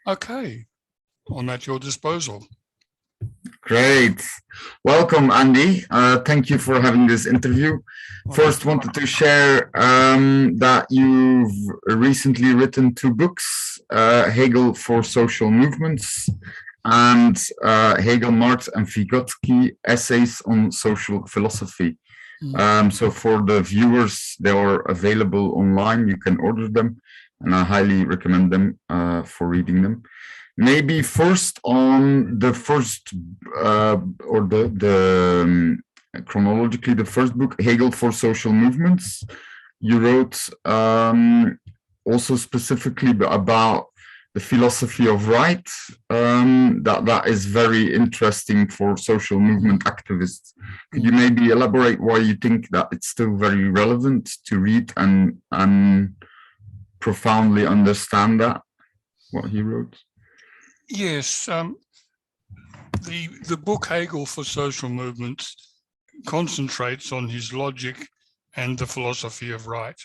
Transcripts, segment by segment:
Okay, I'm at your disposal. Great. Welcome, Andy. Thank you for having this interview. First, wanted to share that you've recently written two books, Hegel for Social Movements and Hegel, Marx and Vygotsky, Essays on Social Philosophy. So for the viewers, they are available online. You can order them, and I highly recommend them for reading them. Maybe first on the first or the chronologically the first book, Hegel for Social Movements. You wrote also specifically about the philosophy of right. That is very interesting for social movement activists. Could you maybe elaborate why you think that it's still very relevant to read and profoundly understand that, what he wrote? Yes, the book Hegel for Social Movements concentrates on his logic and the philosophy of right.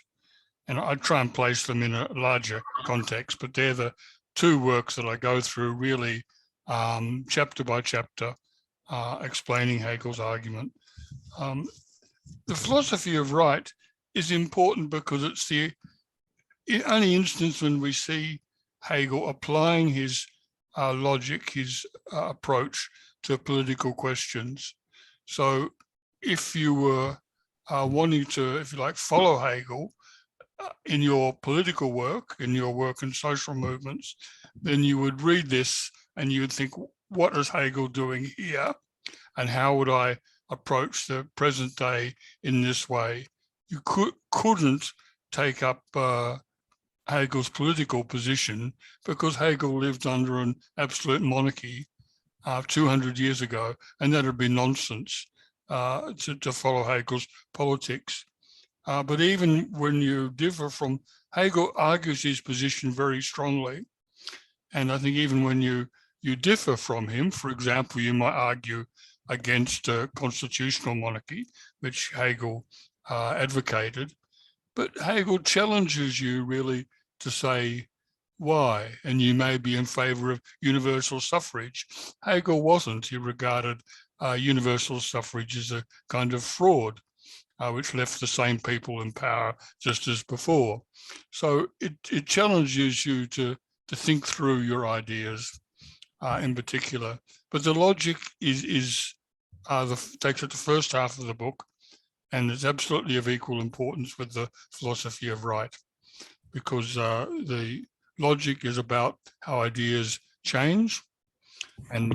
And I try and place them in a larger context, but they're the two works that I go through really chapter by chapter, explaining Hegel's argument. The philosophy of right is important because it's the only instance when we see Hegel applying his logic, his approach to political questions. So if you were wanting to, if you like, follow Hegel in your political work, in your work in social movements, then you would read this and you would think, what is Hegel doing here? And how would I approach the present day in this way? You couldn't take up Hegel's political position because Hegel lived under an absolute monarchy 200 years ago, and that would be nonsense to follow Hegel's politics. But even when you differ from, Hegel argues his position very strongly. And I think even when you differ from him, for example, you might argue against a constitutional monarchy, which Hegel advocated. But Hegel challenges you really to say why, and you may be in favor of universal suffrage. Hegel wasn't. He regarded universal suffrage as a kind of fraud, which left the same people in power just as before. So it challenges you to think through your ideas in particular. But the logic takes up the first half of the book, and it's absolutely of equal importance with the philosophy of right, because the logic is about how ideas change, and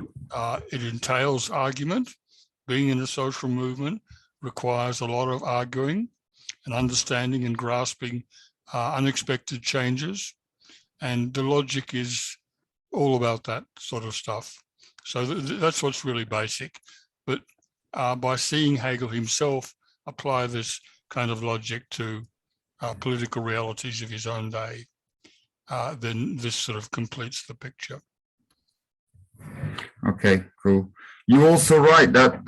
it entails argument. Being in a social movement requires a lot of arguing and understanding and grasping unexpected changes. And the logic is all about that sort of stuff. So that's what's really basic. But by seeing Hegel himself apply this kind of logic to political realities of his own day, then this sort of completes the picture. Okay, cool. You also write that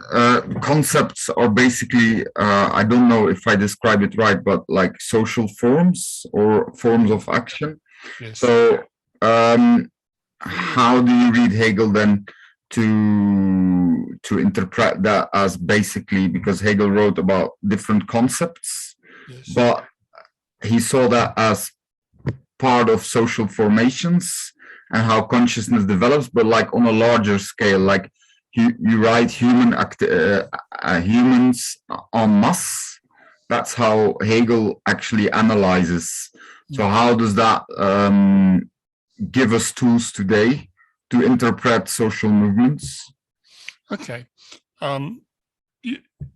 concepts are basically, I don't know if I describe it right, but like social forms or forms of action. Yes. So how do you read Hegel then to interpret that as basically, because Hegel wrote about different concepts, yes. But he saw that as part of social formations and how consciousness develops, but like on a larger scale, like you write humans en masse. That's how Hegel actually analyzes. So how does that give us tools today to interpret social movements? Okay.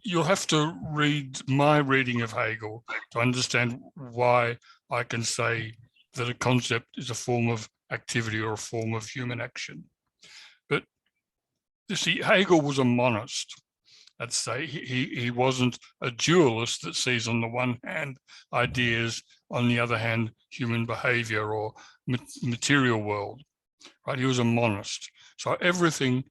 You'll have to read my reading of Hegel to understand why I can say that a concept is a form of activity or a form of human action. But you see, Hegel was a monist. Let's say he wasn't a dualist that sees on the one hand ideas, on the other hand human behavior or material world, right? He was a monist. So everything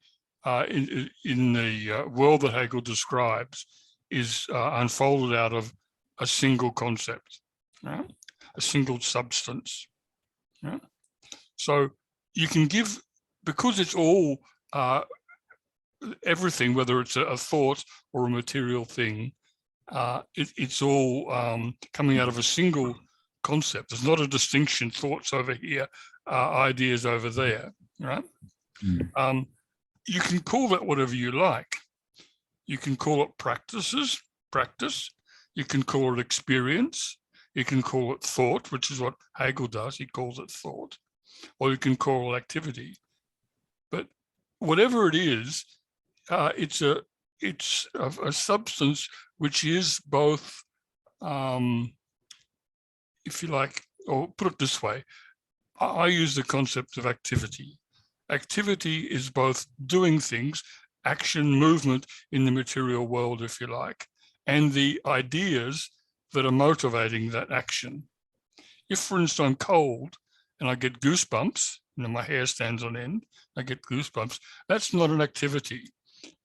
in the world that Hegel describes is unfolded out of a single concept, right? A single substance. Yeah? So you can give, because it's all everything, whether it's a thought or a material thing, it's all coming out of a single concept. There's not a distinction, thoughts over here, ideas over there, right? You can call that whatever you like. You can call it practice. You can call it experience. You can call it thought, which is what Hegel does. He calls it thought. Or you can call it activity. But whatever it is, it's a substance which is both, if you like, or put it this way, I use the concept of activity. Activity is both doing things, action, movement in the material world, if you like, and the ideas that are motivating that action. If, for instance, I'm cold and I get goosebumps, my hair stands on end, I get goosebumps, that's not an activity,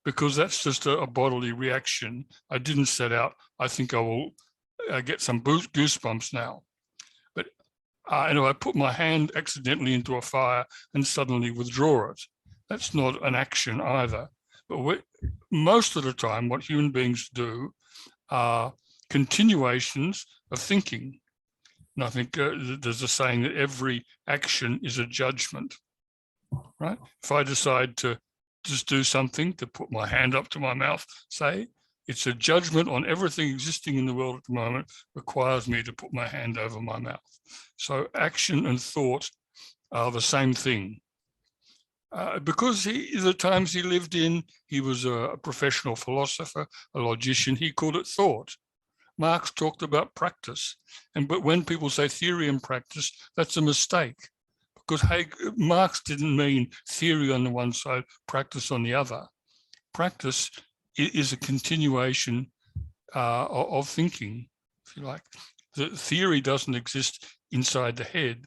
because that's just a bodily reaction. I didn't set out, I think I will get some goosebumps now. But I put my hand accidentally into a fire and suddenly withdraw it. That's not an action either. But most of the time, what human beings do are continuations of thinking. And I think there's a saying that every action is a judgment, right? If I decide to just do something, to put my hand up to my mouth, say, it's a judgment on everything existing in the world at the moment, requires me to put my hand over my mouth. So action and thought are the same thing. Because the times he lived in, he was a professional philosopher, a logician, he called it thought. Marx talked about practice. But when people say theory and practice, that's a mistake. Because Marx didn't mean theory on the one side, practice on the other. Practice is a continuation of thinking, if you like. The theory doesn't exist inside the head.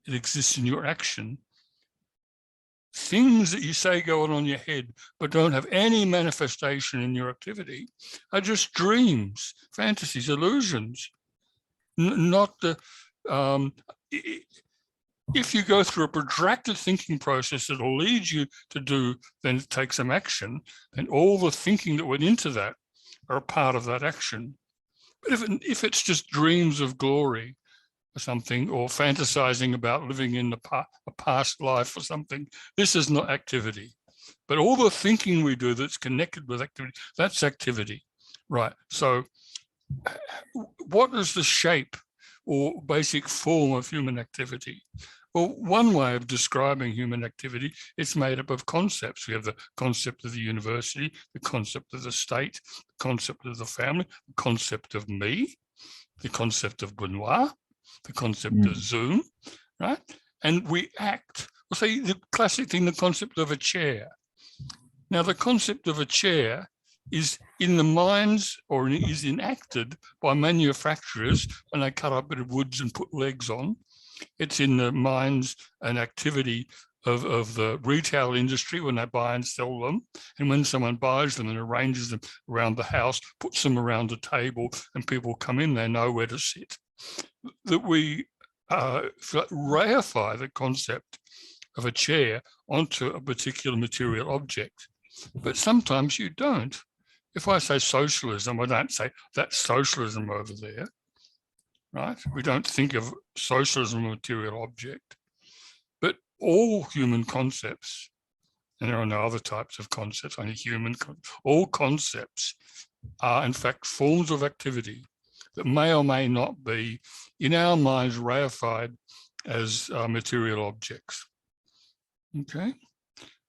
It exists in your action. Things that you say go on in your head, but don't have any manifestation in your activity, are just dreams, fantasies, illusions. Not the... if you go through a protracted thinking process that will lead you to then take some action, then all the thinking that went into that are a part of that action. But if it's just dreams of glory or something, or fantasizing about living in a past life or something, this is not activity. But all the thinking we do that's connected with activity, that's activity, right? So what is the shape or basic form of human activity? Well, one way of describing human activity, it's made up of concepts. We have the concept of the university, the concept of the state, the concept of the family, the concept of me, the concept of Benoit, the concept of Zoom, right? And we act. We'll say the classic thing, the concept of a chair. Now, the concept of a chair is in the minds, or is enacted by manufacturers when they cut up a bit of woods and put legs on. It's in the minds and activity of the retail industry when they buy and sell them. And when someone buys them and arranges them around the house, puts them around a table, and people come in, they know where to sit. That we reify the concept of a chair onto a particular material object. But sometimes you don't. If I say socialism, I don't say that's socialism over there, right? We don't think of socialism as a material object. But all human concepts, and there are no other types of concepts, only human, all concepts are in fact forms of activity that may or may not be, in our minds, reified as material objects. Okay,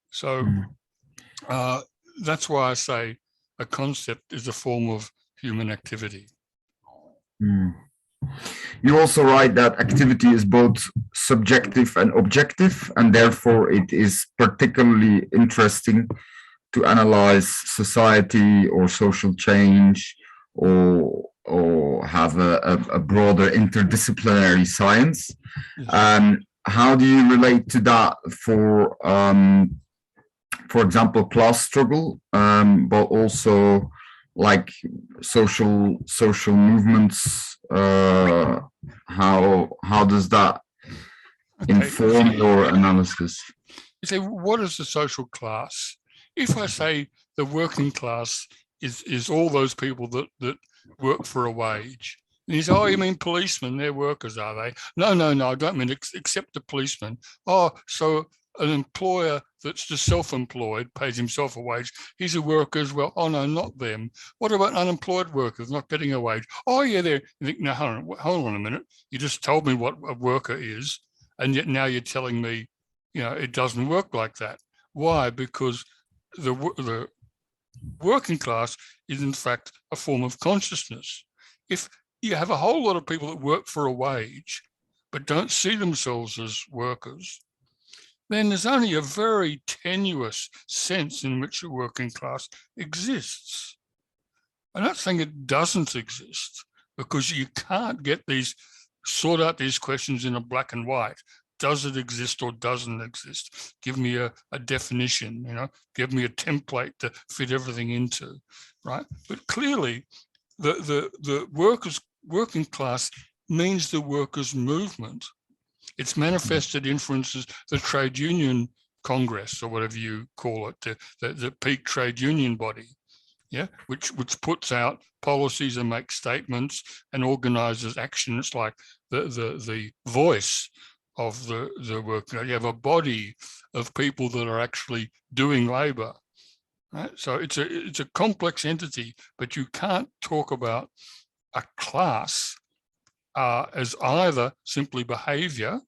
so that's why I say a concept is a form of human activity. You also write that activity is both subjective and objective, and therefore it is particularly interesting to analyze society or social change, or have a broader interdisciplinary science. Yes. How do you relate to that for example, class struggle, but also like social movements? How does that inform your analysis. You say, what is the social class? If I say the working class is all those people that work for a wage, and you say, oh, you mean policemen? They're workers, are they? No, I don't mean except the policemen. Oh, so an employer that's just self-employed pays himself a wage. He's a worker as well. Oh, no, not them. What about unemployed workers not getting a wage? Oh, yeah, they're. You think, no, hold on a minute. You just told me what a worker is, and yet now you're telling me, it doesn't work like that. Why? Because the working class is in fact a form of consciousness. If you have a whole lot of people that work for a wage, but don't see themselves as workers, then there's only a very tenuous sense in which the working class exists. I'm not saying it doesn't exist, because you can't sort out these questions in a black and white. Does it exist or doesn't exist? Give me a definition, give me a template to fit everything into, right? But clearly, the working class means the workers' movement. It's manifested in, for instance, the trade union congress, or whatever you call it, the peak trade union body, which puts out policies and makes statements and organizes action. It's like the voice of the worker. You have a body of people that are actually doing labor, right? So it's a complex entity, but you can't talk about a class as either simply behavior,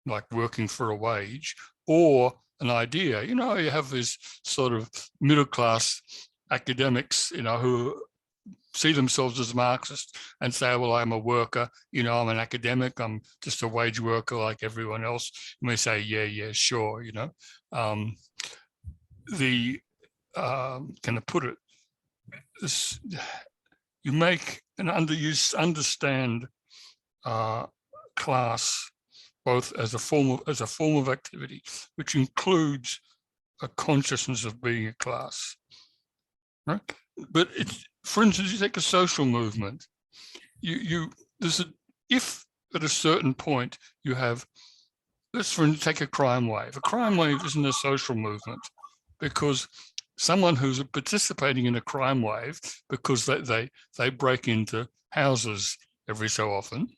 like working for a wage, or an idea. You have this sort of middle class academics, who see themselves as Marxists and say, well, I'm a worker, I'm an academic, I'm just a wage worker like everyone else. You may say, yeah, sure, can I put it? You make you understand class both as a form of activity, which includes a consciousness of being a class, right? But for instance, you take a social movement. If at a certain point you have, let's take a crime wave. A crime wave isn't a social movement, because someone who's participating in a crime wave because they break into houses every so often,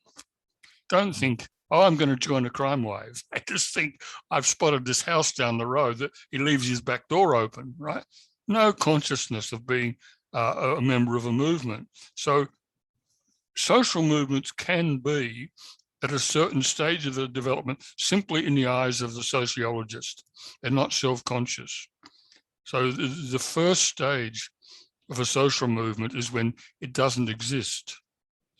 don't think, oh, I'm going to join a crime wave. I just think, I've spotted this house down the road that he leaves his back door open, right? No consciousness of being a member of a movement. So social movements can be, at a certain stage of the development, simply in the eyes of the sociologist. They're not self-conscious. So the first stage of a social movement is when it doesn't exist.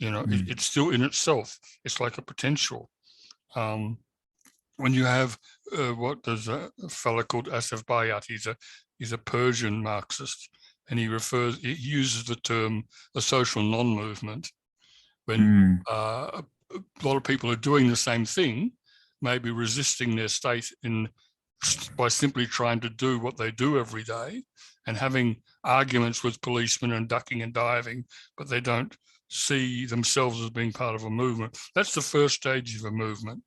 It's still in itself. It's like a potential. When you have what there's a fellow called Asif Bayat, he's a Persian Marxist, and he uses the term a social non-movement, when a lot of people are doing the same thing, maybe resisting their state by simply trying to do what they do every day and having arguments with policemen and ducking and diving, but they don't see themselves as being part of a movement. That's the first stage of a movement.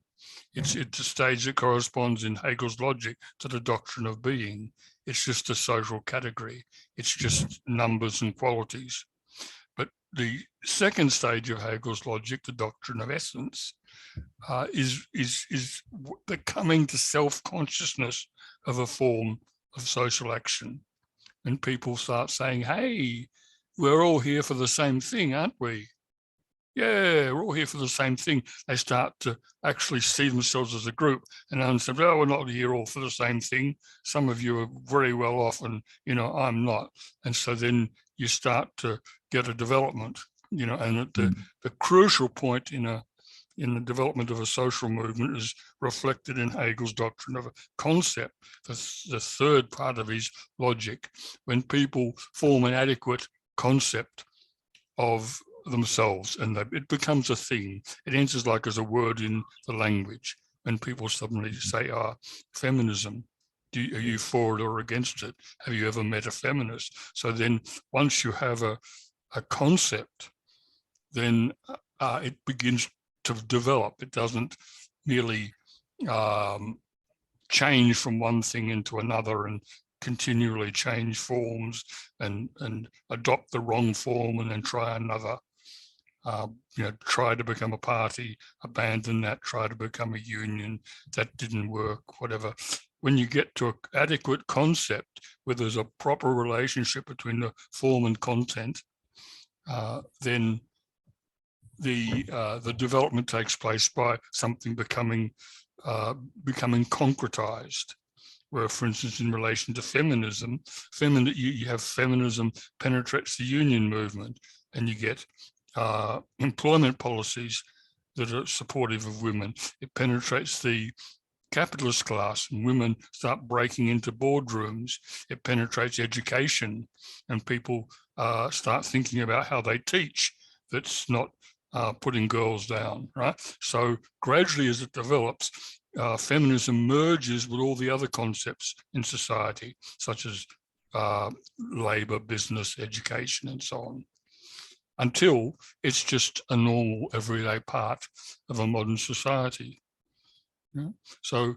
It's a stage that corresponds in Hegel's logic to the doctrine of being. It's just a social category. It's just numbers and qualities. But the second stage of Hegel's logic, the doctrine of essence, is the coming to self-consciousness of a form of social action. And people start saying, hey, we're all here for the same thing, aren't we? Yeah, we're all here for the same thing. They start to actually see themselves as a group and understand, well, we're not here all for the same thing. Some of you are very well off and, I'm not. And so then you start to get a development, and at the crucial point in the development of a social movement is reflected in Hegel's doctrine of a concept, the third part of his logic, when people form an adequate concept of themselves and it becomes a thing. It enters like as a word in the language. When people suddenly say, feminism, are you for it or against it? Have you ever met a feminist? So then once you have a concept, then it begins to develop. It doesn't merely change from one thing into another and continually change forms and adopt the wrong form and then try another. Try to become a party, abandon that, try to become a union, that didn't work, whatever. When you get to an adequate concept where there's a proper relationship between the form and content, then the development takes place by something becoming concretized. Where, for instance, in relation to feminism, you have feminism penetrates the union movement, and you get employment policies that are supportive of women. It penetrates the capitalist class, and women start breaking into boardrooms. It penetrates education, and people start thinking about how they teach. That's not putting girls down, right? So gradually, as it develops, feminism merges with all the other concepts in society, such as labor, business, education, and so on, until it's just a normal, everyday part of a modern society. So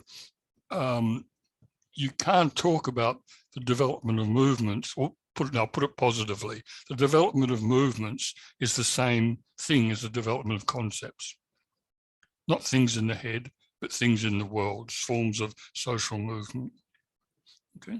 you can't talk about the development of movements, or put it positively, the development of movements is the same thing as the development of concepts. Not things in the head, but things in the world, forms of social movement. Okay.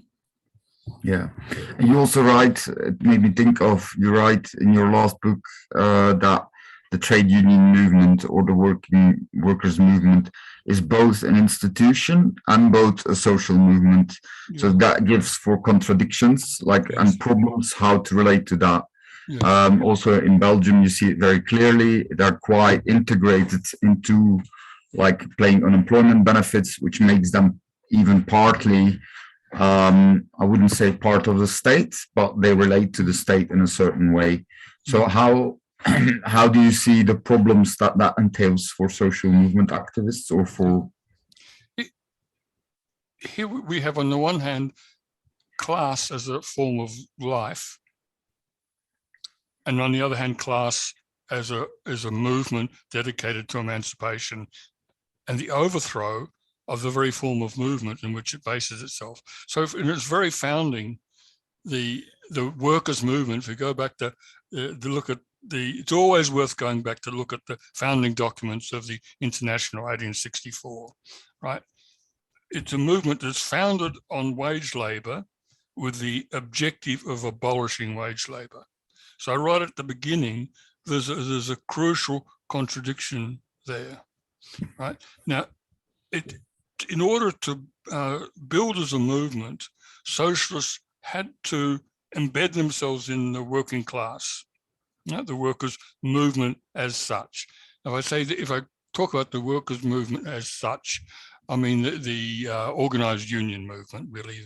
Yeah. And you also write, it made me think of, you write in your last book that the trade union movement or the workers movement is both an institution and both a social movement. Yeah. So that gives for contradictions, like, yes, and problems, how to relate to that. Yes. Also in Belgium, you see it very clearly. They're quite integrated into, like, paying unemployment benefits, which makes them even partly, I wouldn't say part of the state, but they relate to the state in a certain way. So how do you see the problems that entails for social movement activists, or for? Here we have, on the one hand, class as a form of life, and on the other hand, class as a movement dedicated to emancipation and the overthrow of the very form of movement in which it bases itself. So in its very founding, the workers' movement, if we go back to look at it's always worth going back to look at the founding documents of the International 1864, right? It's a movement that's founded on wage labor with the objective of abolishing wage labor. So right at the beginning, there's a crucial contradiction there, right? Now, in order to build as a movement, socialists had to embed themselves in the working class, the workers' movement as such. Now, if I talk about the workers' movement as such, I mean the organized union movement, really,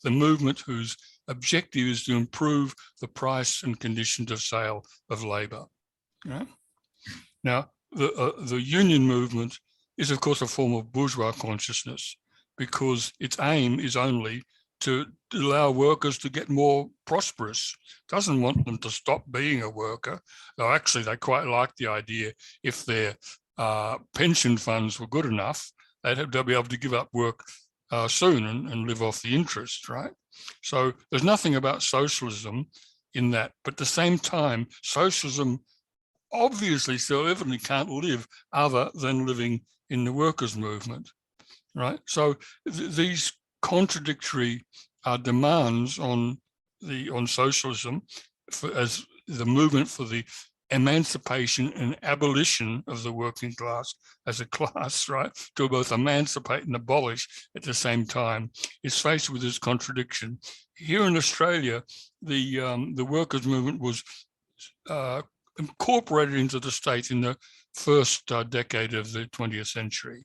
the movement whose objective is to improve the price and conditions of sale of labor. Right? Now, the union movement is, of course, a form of bourgeois consciousness, because its aim is only to allow workers to get more prosperous. It doesn't want them to stop being a worker, though actually they quite like the idea, if their pension funds were good enough, they'll be able to give up work soon and live off the interest, right? So there's nothing about socialism in that, but at the same time, socialism obviously so evidently can't live other than living in the workers' movement, right? So these contradictory demands on socialism as the movement for the emancipation and abolition of the working class as a class, right, to both emancipate and abolish at the same time, is faced with this contradiction. Here in Australia, the workers' movement was incorporated into the state in the first decade of the 20th century.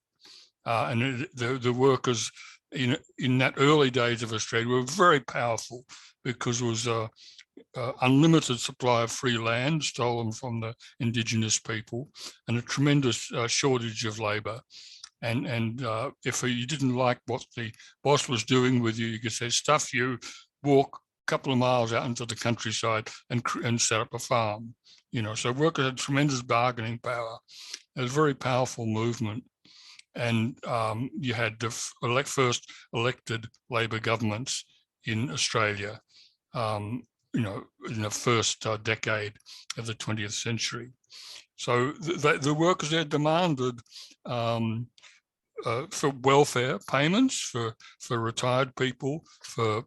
And the workers in that early days of Australia were very powerful, because it was unlimited supply of free land stolen from the Indigenous people, and a tremendous shortage of labour. And if you didn't like what the boss was doing with you, you could say, stuff you, walk a couple of miles out into the countryside and set up a farm. So workers had tremendous bargaining power. It was a very powerful movement. and you had the first elected Labor governments in Australia, you know, in the first decade of the 20th century. So the workers there demanded for welfare payments for retired people, for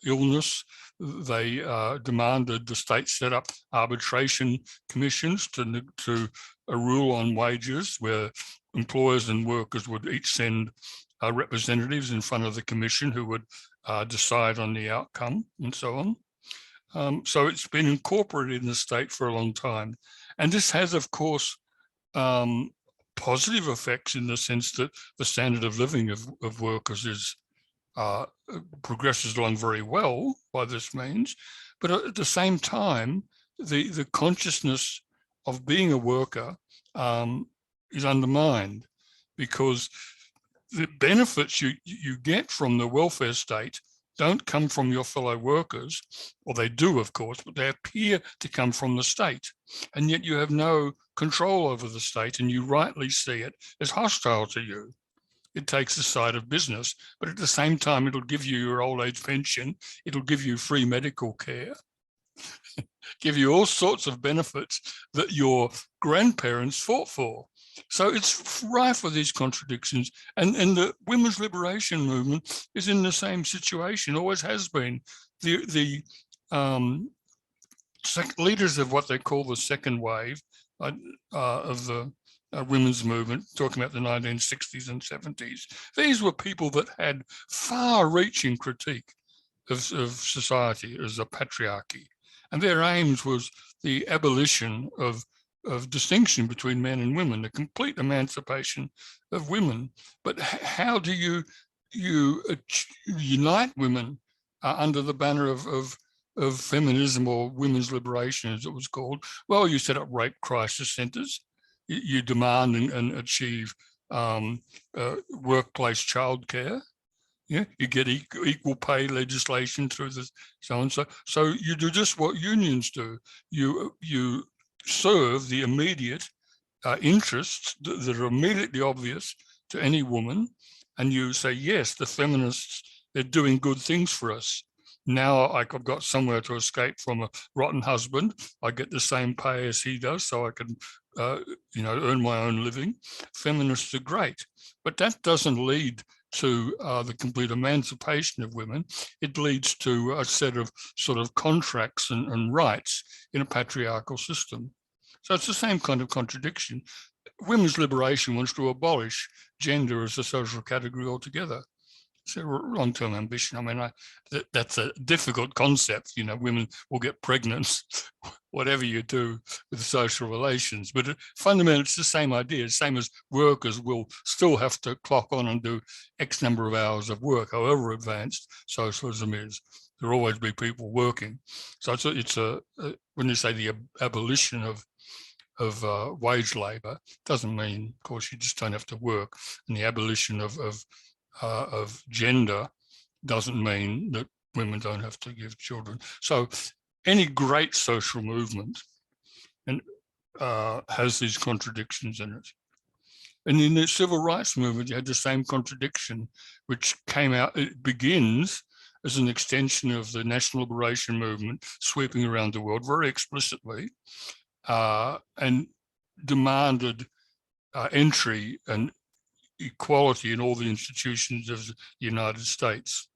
illness. They demanded the state set up arbitration commissions to a rule on wages, where employers and workers would each send representatives in front of the commission who would decide on the outcome and so on. So it's been incorporated in the state for a long time. And this has, of course, positive effects in the sense that the standard of living of workers is progresses along very well by this means. But at the same time, the consciousness of being a worker is undermined, because the benefits you get from the welfare state don't come from your fellow workers, or they do, of course, but they appear to come from the state. And yet you have no control over the state, and you rightly see it as hostile to you. It takes the side of business, but at the same time, it'll give you your old age pension, it'll give you free medical care, give you all sorts of benefits that your grandparents fought for. So it's rife with these contradictions, and the women's liberation movement is in the same situation, always has been. The leaders of what they call the second wave of the women's movement, talking about the 1960s and 70s, these were people that had far-reaching critique of society as a patriarchy, and their aims was the abolition of distinction between men and women, the complete emancipation of women. But how do you unite women under the banner of feminism, or women's liberation, as it was called? Well, you set up rape crisis centers. You demand and achieve workplace childcare. Yeah, you get equal pay legislation through the so and so. So you do just what unions do. You serve the immediate interests that are immediately obvious to any woman, and you say, yes, the feminists, they're doing good things for us. Now I've got somewhere to escape from a rotten husband. I get the same pay as he does, so I can earn my own living. Feminists are great, but that doesn't lead to the complete emancipation of women. It leads to a set of sort of contracts and rights in a patriarchal system. So it's the same kind of contradiction. Women's liberation wants to abolish gender as a social category altogether. It's a long-term ambition. I mean, that's a difficult concept. You know, women will get pregnant, whatever you do with social relations. But fundamentally, it's the same idea. The same as workers will still have to clock on and do X number of hours of work, however advanced socialism is. There'll always be people working. So it's when you say the abolition of wage labor, doesn't mean, of course, you just don't have to work. And the abolition of gender doesn't mean that women don't have to give children. So any great social movement has these contradictions in it. And in the civil rights movement, you had the same contradiction, which came out, it begins as an extension of the national liberation movement sweeping around the world very explicitly, and demanded entry and equality in all the institutions of the United States.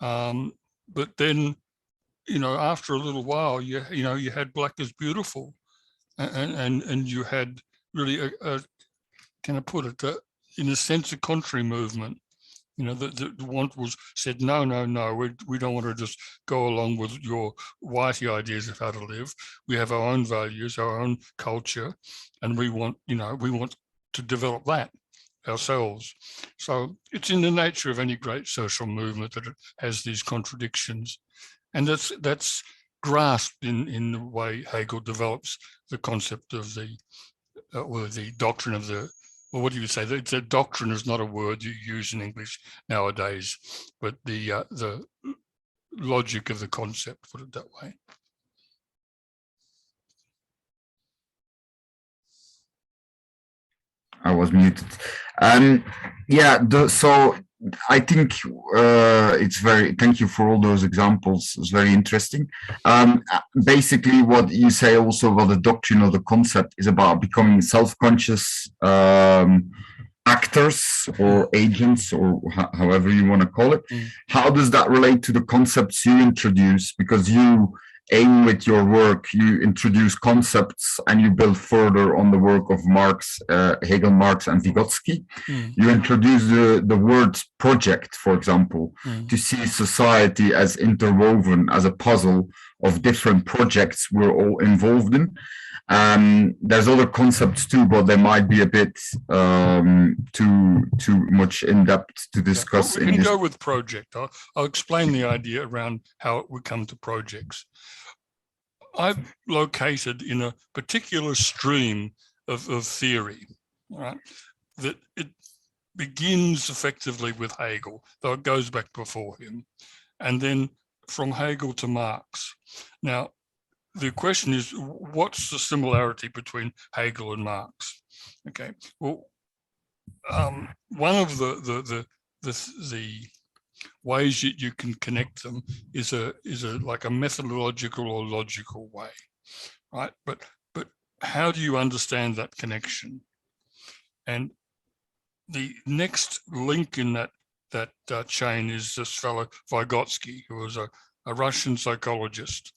But then, after a little while, you had Black is Beautiful, and you had really can I put it, in a sense, a contrary movement. The one was said, no, we don't want to just go along with your whitey ideas of how to live. We have our own values, our own culture, and we want to develop that ourselves. So it's in the nature of any great social movement that it has these contradictions, and that's grasped in the way Hegel develops the concept of the doctrine of the. Well, what do you say? The doctrine is not a word you use in English nowadays, but the logic of the concept, put it that way. I was muted. Yeah, so I think it's very, thank you for all those examples. It's very interesting. Basically, what you say also about the doctrine or the concept is about becoming self-conscious actors or agents, or however you want to call it. How does that relate to the concepts you introduce? Because you aim with your work, you introduce concepts and you build further on the work of Marx, Hegel, Marx, and Vygotsky. You introduce the word project, for example, to see society as interwoven, as a puzzle of different projects we're all involved in. There's other concepts too, but they might be a bit too much in depth to discuss. Yeah, we can go with project. I'll explain the idea around how we come to projects. I've located in a particular stream of theory, right, that it begins effectively with Hegel, though it goes back before him, and then from Hegel to Marx. Now, the question is, what's the similarity between Hegel and Marx? Okay, well, one of the ways that you can connect them is like a methodological or logical way, right? But how do you understand that connection? And the next link in that chain is this fellow Vygotsky, who was a Russian psychologist.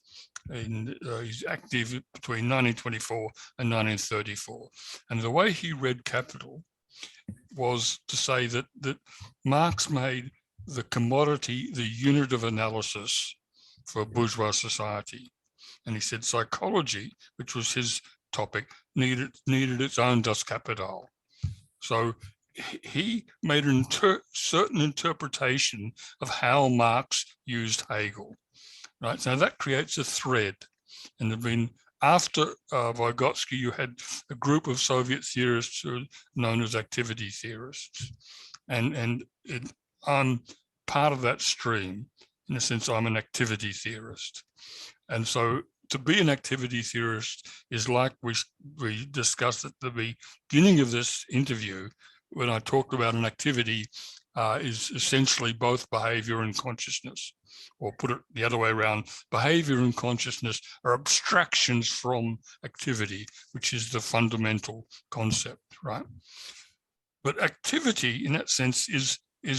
And he's active between 1924 and 1934. And the way he read Capital was to say that Marx made the commodity the unit of analysis for bourgeois society. And he said psychology, which was his topic, needed its own Das Kapital. So he made a certain interpretation of how Marx used Hegel. Right, so that creates a thread. And there've been, after Vygotsky, you had a group of Soviet theorists who are known as activity theorists. And I'm part of that stream. In a sense, I'm an activity theorist. And so to be an activity theorist is like we discussed at the beginning of this interview, when I talked about an activity is essentially both behavior and consciousness. Or put it the other way around, behavior and consciousness are abstractions from activity, which is the fundamental concept, right? But activity, in that sense, is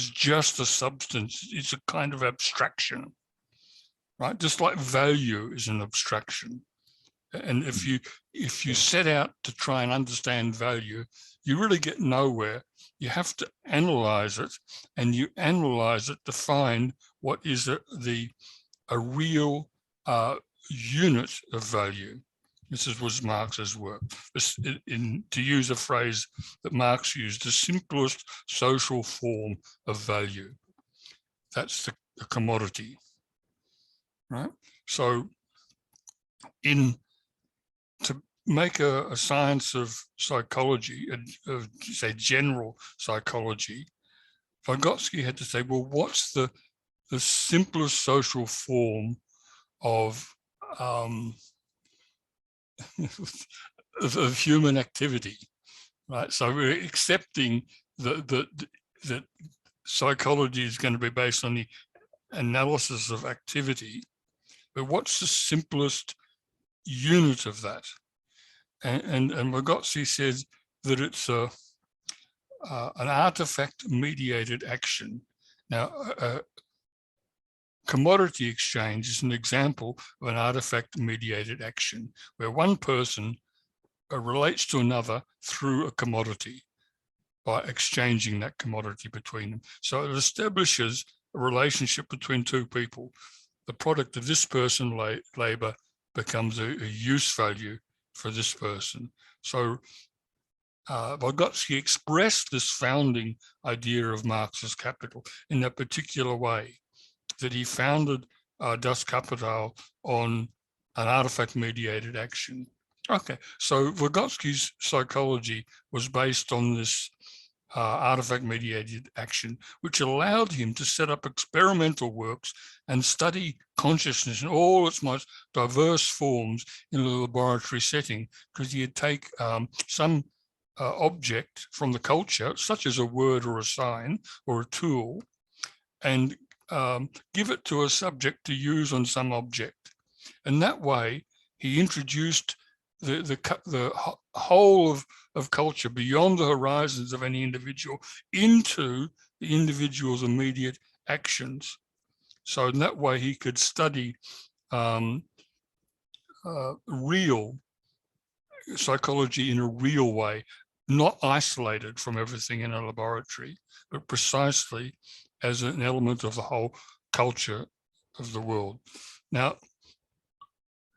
just a substance. It's a kind of abstraction, right? Just like value is an abstraction. And if you set out to try and understand value, you really get nowhere. You have to analyze it, and you analyze it to find what is a real unit of value. This was Marx's work. To use a phrase that Marx used, the simplest social form of value. That's the commodity, right? So to make a science of psychology, of say general psychology, Vygotsky had to say, well, what's the simplest social form of of human activity, right? So we're accepting that psychology is going to be based on the analysis of activity, but what's the simplest unit of that? And Vygotsky says that it's an artifact mediated action. Now, commodity exchange is an example of an artifact mediated action where one person relates to another through a commodity by exchanging that commodity between them. So it establishes a relationship between two people. The product of this person's labor becomes a use value for this person. So Vygotsky expressed this founding idea of Marx's Capital in that particular way, that he founded Das Kapital on an artifact-mediated action. Okay, so Vygotsky's psychology was based on this artifact-mediated action, which allowed him to set up experimental works and study consciousness in all its most diverse forms in a laboratory setting, because he'd take some object from the culture, such as a word or a sign or a tool, and give it to a subject to use on some object. And that way, he introduced the whole of culture beyond the horizons of any individual into the individual's immediate actions. So in that way, he could study real psychology in a real way, not isolated from everything in a laboratory, but precisely as an element of the whole culture of the world. Now,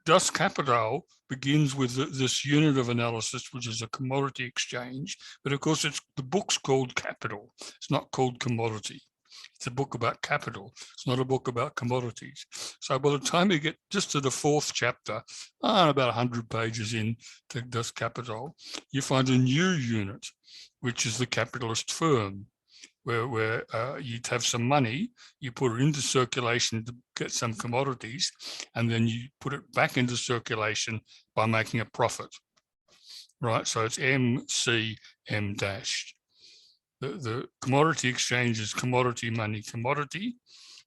Das Kapital begins with this unit of analysis, which is a commodity exchange, but of course the book's called Capital. It's not called Commodity. It's a book about capital. It's not a book about commodities. So by the time you get just to the fourth chapter, about 100 pages in to Das Kapital, you find a new unit, which is the capitalist firm, where you'd have some money, you put it into circulation to get some commodities, and then you put it back into circulation by making a profit, right? So it's M-C-M dash. The commodity exchange is commodity, money, commodity,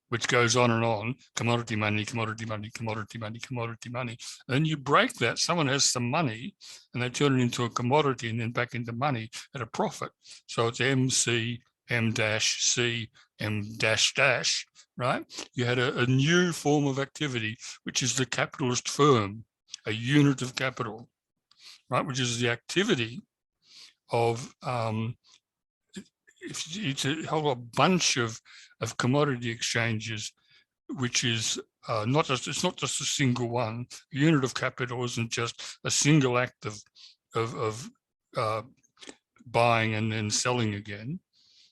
which goes on and on, commodity, money, commodity, money, commodity, money, commodity, money. And then you break that, someone has some money and they turn it into a commodity and then back into money at a profit. So it's M-C, M dash C, M dash dash, right? You had a new form of activity, which is the capitalist firm, a unit of capital, right? Which is the activity of, it's a whole bunch of commodity exchanges, which is it's not just a single one. The unit of capital isn't just a single act of buying and then selling again.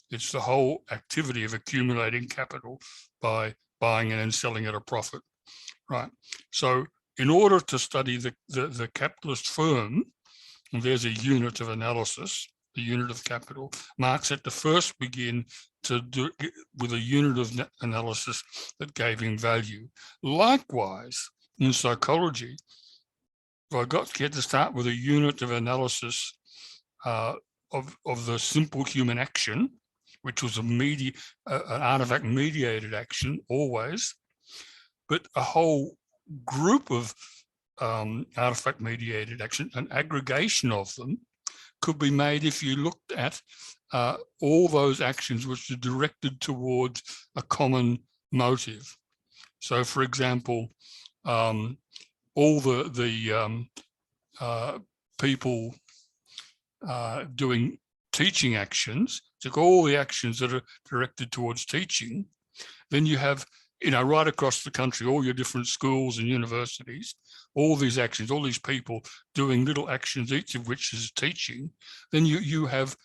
It's the whole activity of accumulating capital by buying and then selling at a profit, right? So in order to study the capitalist firm, and there's a unit of analysis, the unit of capital, Marx had to first begin to do with a unit of analysis that gave him value. Likewise, in psychology, Vygotsky had to start with a unit of analysis of the simple human action, which was an artifact mediated action always, but a whole group of artifact mediated action, an aggregation of them, could be made if you looked at all those actions which are directed towards a common motive. So, for example, all the people doing teaching actions, took all the actions that are directed towards teaching, then you have, right across the country, all your different schools and universities, all these actions, all these people doing little actions, each of which is teaching, then you have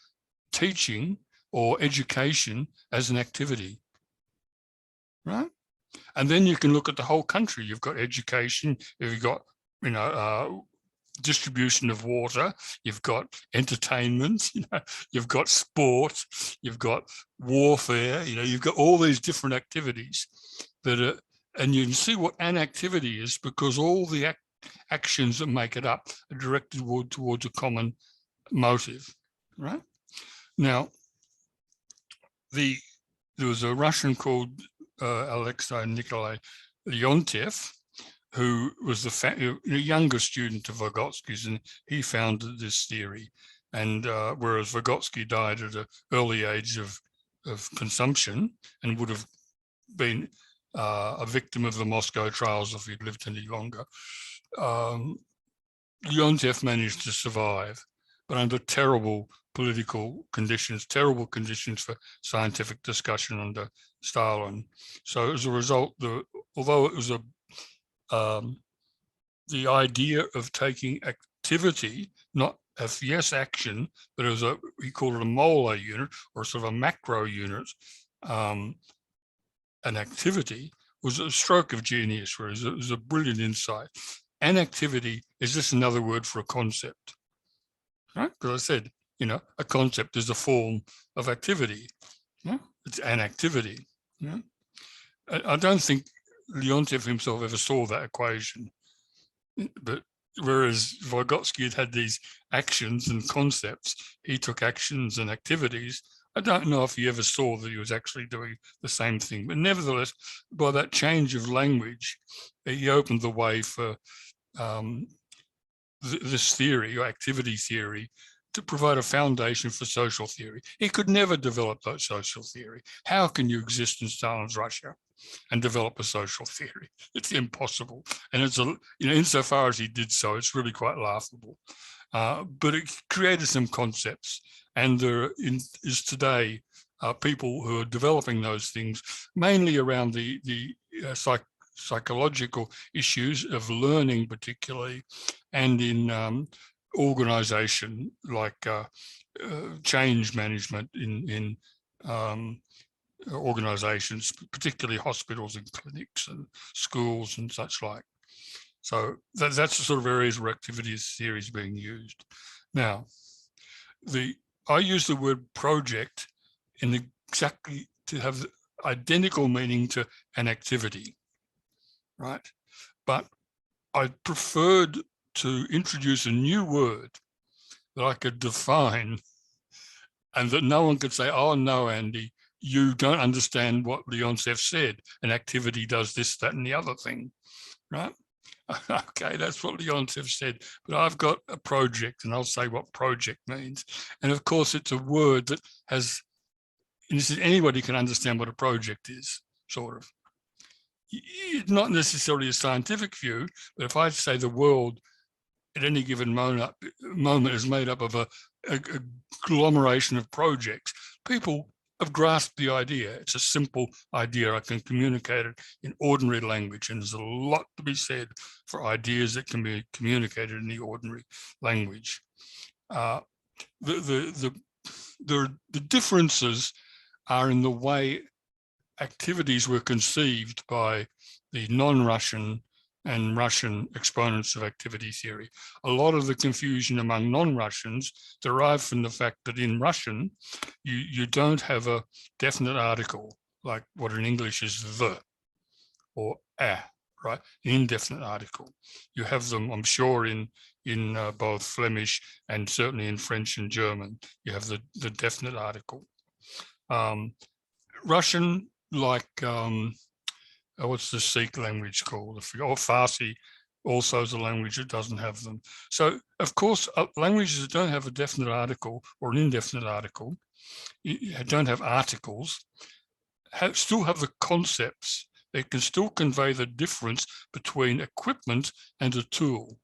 teaching or education as an activity, right? And then you can look at the whole country. You've got education, you've got, distribution of water, you've got entertainment, you've got sport, you've got warfare, you've got all these different activities that are, and you can see what an activity is because all the actions that make it up are directed towards a common motive, right? Now, there was a Russian called Alexei Nikolai Leontiev, who was the younger student of Vygotsky's, and he founded this theory. And whereas Vygotsky died at an early age of consumption and would have been a victim of the Moscow trials if he'd lived any longer, Leontiev managed to survive, but under terrible political conditions, terrible conditions for scientific discussion under Stalin. So as a result, although it was the idea of taking activity, not FES action, but as he called it a molar unit or sort of a macro unit, an activity, was a stroke of genius, whereas it was a brilliant insight. An activity is just another word for a concept, right? Because I said, a concept is a form of activity. Yeah? It's an activity. Yeah? I don't think Leontiev himself ever saw that equation, but whereas Vygotsky had these actions and concepts, he took actions and activities. I don't know if he ever saw that he was actually doing the same thing, but nevertheless, by that change of language, he opened the way for this theory, or activity theory, to provide a foundation for social theory. He could never develop that social theory. How can you exist in Stalin's Russia and develop a social theory? It's impossible. And it's, insofar as he did so, it's really quite laughable. But it created some concepts, and there is today people who are developing those things, mainly around the psychological issues of learning, particularly, and in organization, like change management in organizations, particularly hospitals and clinics and schools and such like. So that's the sort of areas where activity theory is being used. Now, I use the word project in exactly to have the identical meaning to an activity, right? But I preferred to introduce a new word that I could define, and that no one could say, oh no, Andy, you don't understand what Leontsev said. An activity does this, that, and the other thing, right? Okay, that's what Leontsev said, but I've got a project, and I'll say what project means. And of course, it's a word that has, anybody can understand what a project is, sort of. Not necessarily a scientific view, but if I say the world at any given moment is made up of a agglomeration of projects, people have grasped the idea. It's a simple idea. I can communicate it in ordinary language, and there's a lot to be said for ideas that can be communicated in the ordinary language. The differences are in the way activities were conceived by the non-Russian and Russian exponents of activity theory. A lot of the confusion among non-Russians derives from the fact that in Russian, you don't have a definite article, like what in English is the or a, right? An indefinite article. You have them, I'm sure, in both Flemish and certainly in French and German. You have the definite article. Russian, like what's the Sikh language called? I forget. Or Farsi also is a language that doesn't have them. So, of course, languages that don't have a definite article or an indefinite article, don't have articles, still have the concepts. They can still convey the difference between equipment and a tool,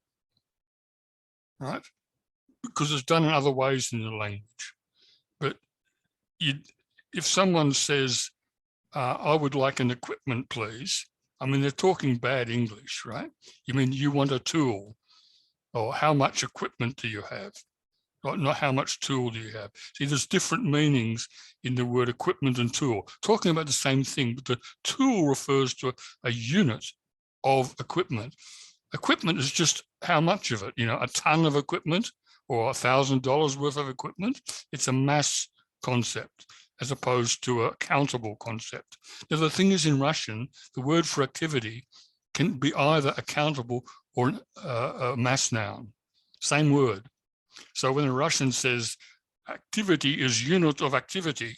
right? Because it's done in other ways in the language. But if someone says, I would like an equipment, please. I mean, they're talking bad English, right? You mean you want a tool, or how much equipment do you have? Not how much tool do you have? See, there's different meanings in the word equipment and tool, talking about the same thing, but the tool refers to a unit of equipment. Equipment is just how much of it, a ton of equipment or $1,000 worth of equipment. It's a mass concept, as opposed to a countable concept. Now, the thing is, in Russian, the word for activity can be either a countable or a mass noun, same word. So when a Russian says activity is unit of activity,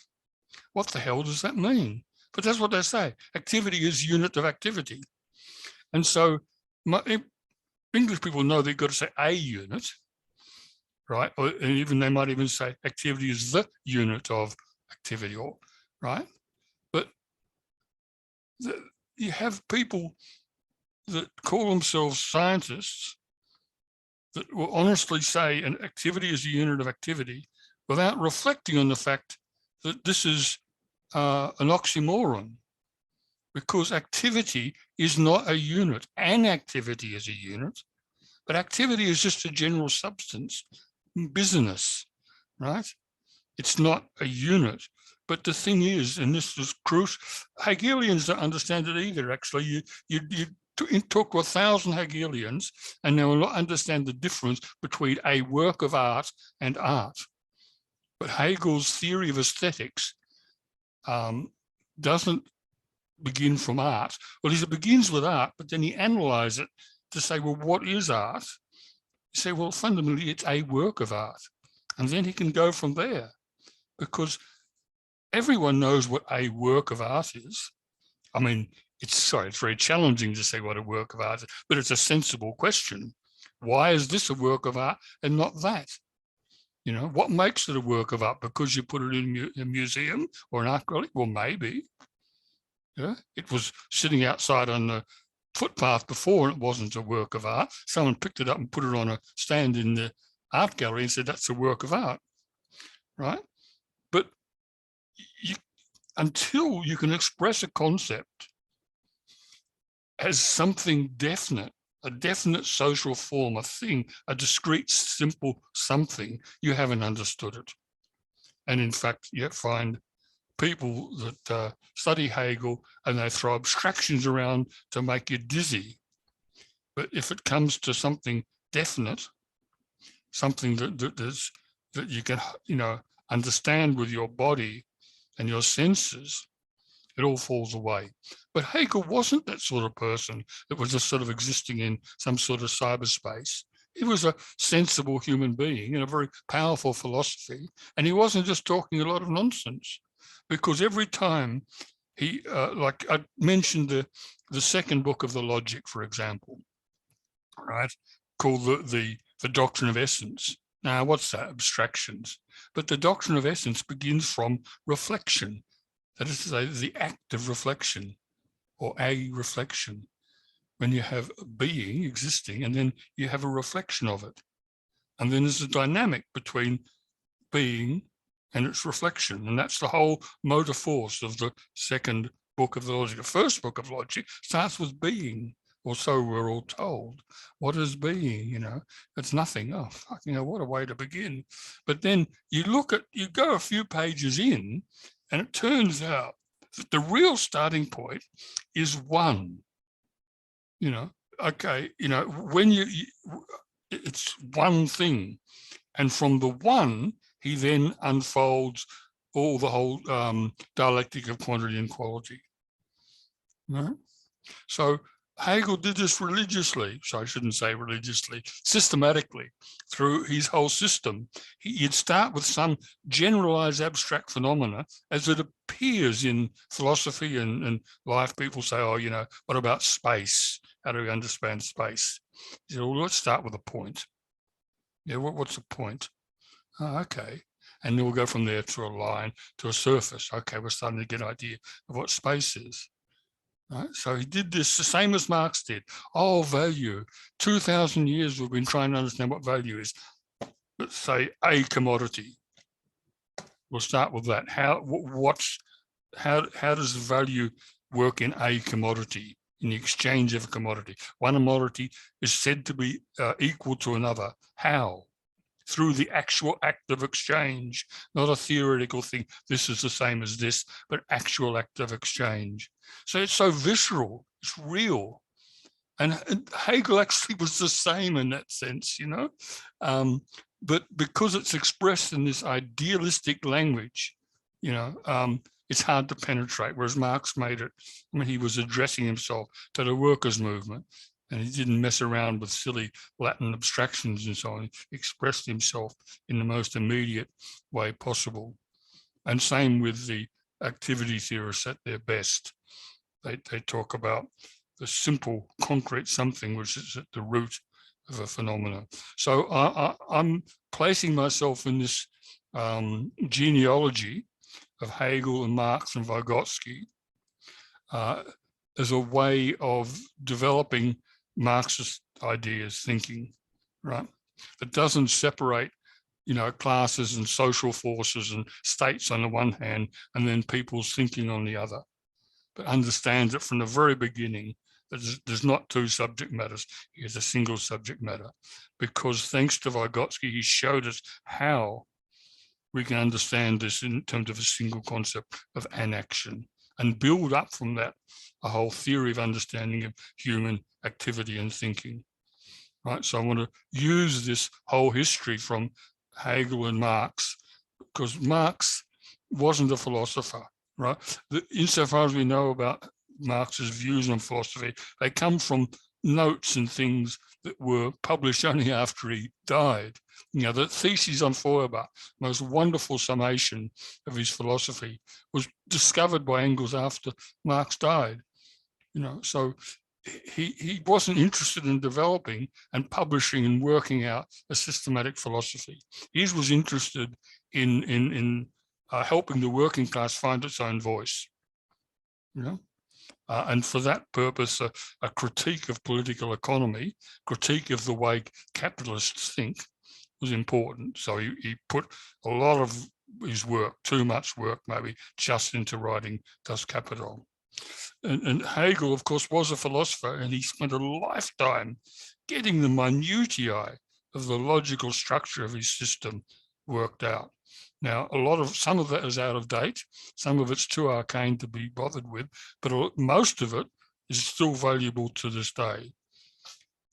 what the hell does that mean? But that's what they say. Activity is unit of activity. And so English people know they've got to say a unit, right? And even they might even say activity is the unit of activity, or right? But you have people that call themselves scientists that will honestly say an activity is a unit of activity without reflecting on the fact that this is an oxymoron, because activity is not a unit. An activity is a unit, but activity is just a general substance, business, right? It's not a unit. But the thing is, and this is crucial, Hegelians don't understand it either, actually. You talk to 1,000 Hegelians and they will not understand the difference between a work of art and art. But Hegel's theory of aesthetics doesn't begin from art. Well, it begins with art, but then he analyzes it to say, well, what is art? You say, well, fundamentally, it's a work of art. And then he can go from there, because everyone knows what a work of art is. I mean, it's very challenging to say what a work of art is, but it's a sensible question. Why is this a work of art and not that? You know, what makes it a work of art? Because you put it in a museum or an art gallery? Well, maybe. Yeah, it was sitting outside on the footpath before and it wasn't a work of art. Someone picked it up and put it on a stand in the art gallery and said, that's a work of art, right? But until you can express a concept as something definite, a definite social form, a thing, a discrete, simple something, you haven't understood it. And in fact, you find people that study Hegel and they throw abstractions around to make you dizzy. But if it comes to something definite, something that you can, understand with your body and your senses, it all falls away. But Hegel wasn't that sort of person that was just sort of existing in some sort of cyberspace. He was a sensible human being in a very powerful philosophy. And he wasn't just talking a lot of nonsense, because every time he, like I mentioned the second book of the Logic, for example, right, called the doctrine of essence. Now, what's that? Abstractions. But the doctrine of essence begins from reflection. That is to say, the act of reflection, or a reflection, when you have a being existing and then you have a reflection of it. And then there's a dynamic between being and its reflection. And that's the whole motor force of the second book of the Logic. The first book of Logic starts with being, or so we're all told. What is being? It's nothing. Oh, fuck, what a way to begin. But then you go a few pages in, and it turns out that the real starting point is one. When it's one thing. And from the one, he then unfolds the whole dialectic of quantity and quality. Right? So Hegel did this religiously, so I shouldn't say religiously, systematically through his whole system. He'd start with some generalized abstract phenomena as it appears in philosophy and life. People say, what about space? How do we understand space? He said, well, let's start with a point. Yeah, what's the point? Oh, okay. And then we'll go from there to a line, to a surface. Okay, we're starting to get an idea of what space is. Right? So he did this the same as Marx did. Oh, value. 2,000 years we've been trying to understand what value is. Let's say a commodity. We'll start with that. How does value work in a commodity, in the exchange of a commodity? One commodity is said to be equal to another. How? Through the actual act of exchange, not a theoretical thing. This is the same as this, but actual act of exchange. So it's so visceral, it's real. And Hegel actually was the same in that sense, but because it's expressed in this idealistic language, it's hard to penetrate, whereas Marx made it, he was addressing himself to the workers' movement. And he didn't mess around with silly Latin abstractions and so on. He expressed himself in the most immediate way possible. And same with the activity theorists at their best. They talk about the simple, concrete something which is at the root of a phenomenon. So I'm placing myself in this genealogy of Hegel and Marx and Vygotsky as a way of developing Marxist ideas, thinking, right? That doesn't separate, classes and social forces and states on the one hand, and then people's thinking on the other, but understands it from the very beginning that there's not two subject matters, here's a single subject matter. Because thanks to Vygotsky, he showed us how we can understand this in terms of a single concept of an action and build up from that a whole theory of understanding of human activity and thinking, right? So I want to use this whole history from Hegel and Marx, because Marx wasn't a philosopher, right? Insofar as we know about Marx's views on philosophy, they come from notes and things that were published only after he died. You know, the thesis on Feuerbach, most wonderful summation of his philosophy, was discovered by Engels after Marx died. You know, so he wasn't interested in developing and publishing and working out a systematic philosophy. He was interested in helping the working class find its own voice. You know, and for that purpose, a critique of political economy, critique of the way capitalists think, was important. So he put a lot of his work, too much work maybe, just into writing Das Kapital. And Hegel, of course, was a philosopher, and he spent a lifetime getting the minutiae of the logical structure of his system worked out. Now, some of that is out of date, some of it's too arcane to be bothered with, but most of it is still valuable to this day.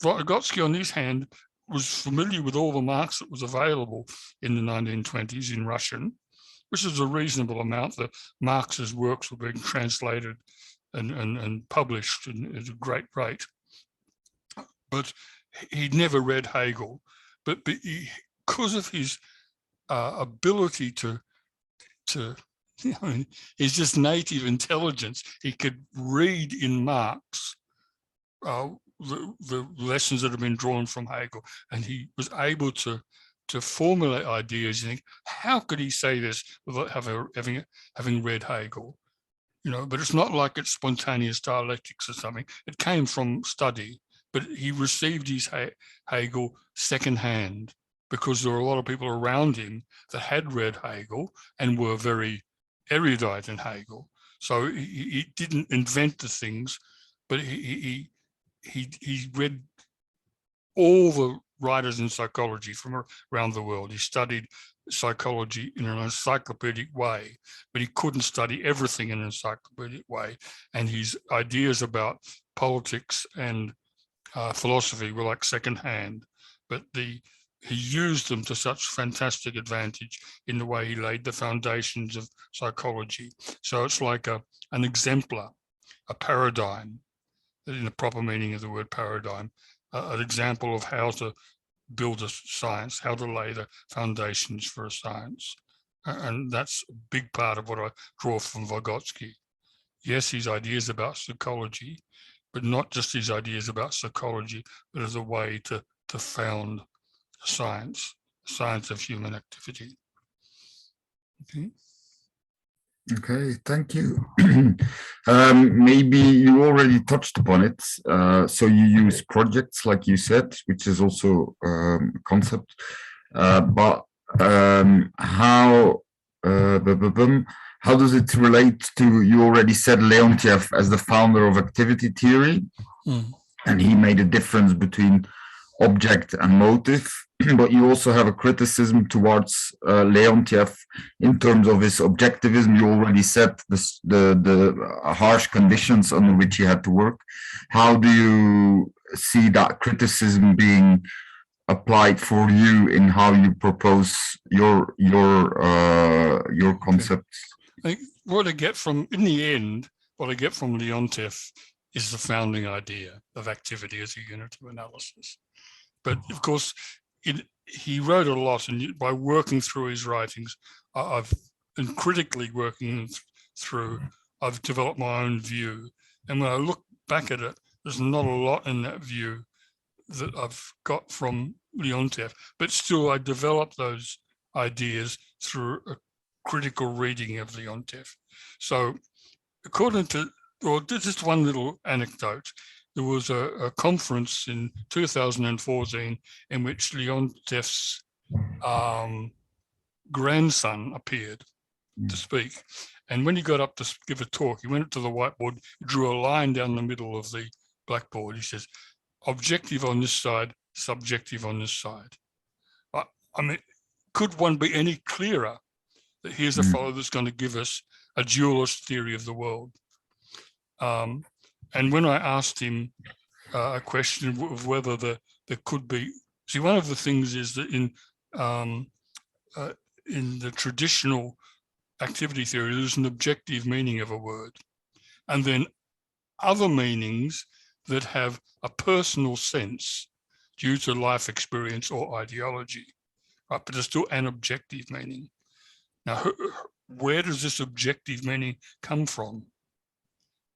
Vygotsky, on his hand, was familiar with all the Marx that was available in the 1920s in Russian, which is a reasonable amount. The Marx's works were being translated and published at a great rate. But he'd never read Hegel. But because of his ability to you know, his just native intelligence, he could read in Marx the lessons that have been drawn from Hegel, and he was able to formulate ideas. You think, how could he say this without having read Hegel? You know, but it's not like it's spontaneous dialectics or something. It came from study, but he received his Hegel secondhand because there were a lot of people around him that had read Hegel and were very erudite in Hegel. So he didn't invent the things, but he read all the writers in psychology from around the world. He studied psychology in an encyclopedic way, but he couldn't study everything in an encyclopedic way. And his ideas about politics and philosophy were like secondhand, but he used them to such fantastic advantage in the way he laid the foundations of psychology. So it's like an exemplar, a paradigm, in the proper meaning of the word paradigm, an example of how to build a science, how to lay the foundations for a science. And that's a big part of what I draw from Vygotsky. Yes, his ideas about psychology, but not just his ideas about psychology, but as a way to found science of human activity. Okay. Okay, thank you. Maybe you already touched upon it. So you use projects, like you said, which is also a concept. But how does it relate to, you already said Leontiev as the founder of activity theory, and he made a difference between object and motive, but you also have a criticism towards Leontiev in terms of his objectivism. You already said this, the harsh conditions under which he had to work. How do you see that criticism being applied for you in how you propose your concepts? Okay. What I get from, in the end, what I get from Leontiev is the founding idea of activity as a unit of analysis. But of course, he wrote a lot, and by working through his writings, and critically working through, I've developed my own view. And when I look back at it, there's not a lot in that view that I've got from Leontiev, but still I developed those ideas through a critical reading of Leontiev. So according to, well, just one little anecdote. There was a conference in 2014 in which Leontiev's grandson appeared to speak. And when he got up to give a talk, he went up to the whiteboard, drew a line down the middle of the blackboard. He says, objective on this side, subjective on this side. I mean, could one be any clearer that here's a fellow that's going to give us a dualist theory of the world? And when I asked him a question of whether there could be, see, one of the things is that in the traditional activity theory, there's an objective meaning of a word, and then other meanings that have a personal sense due to life experience or ideology, right? But there's still an objective meaning. Now, where does this objective meaning come from?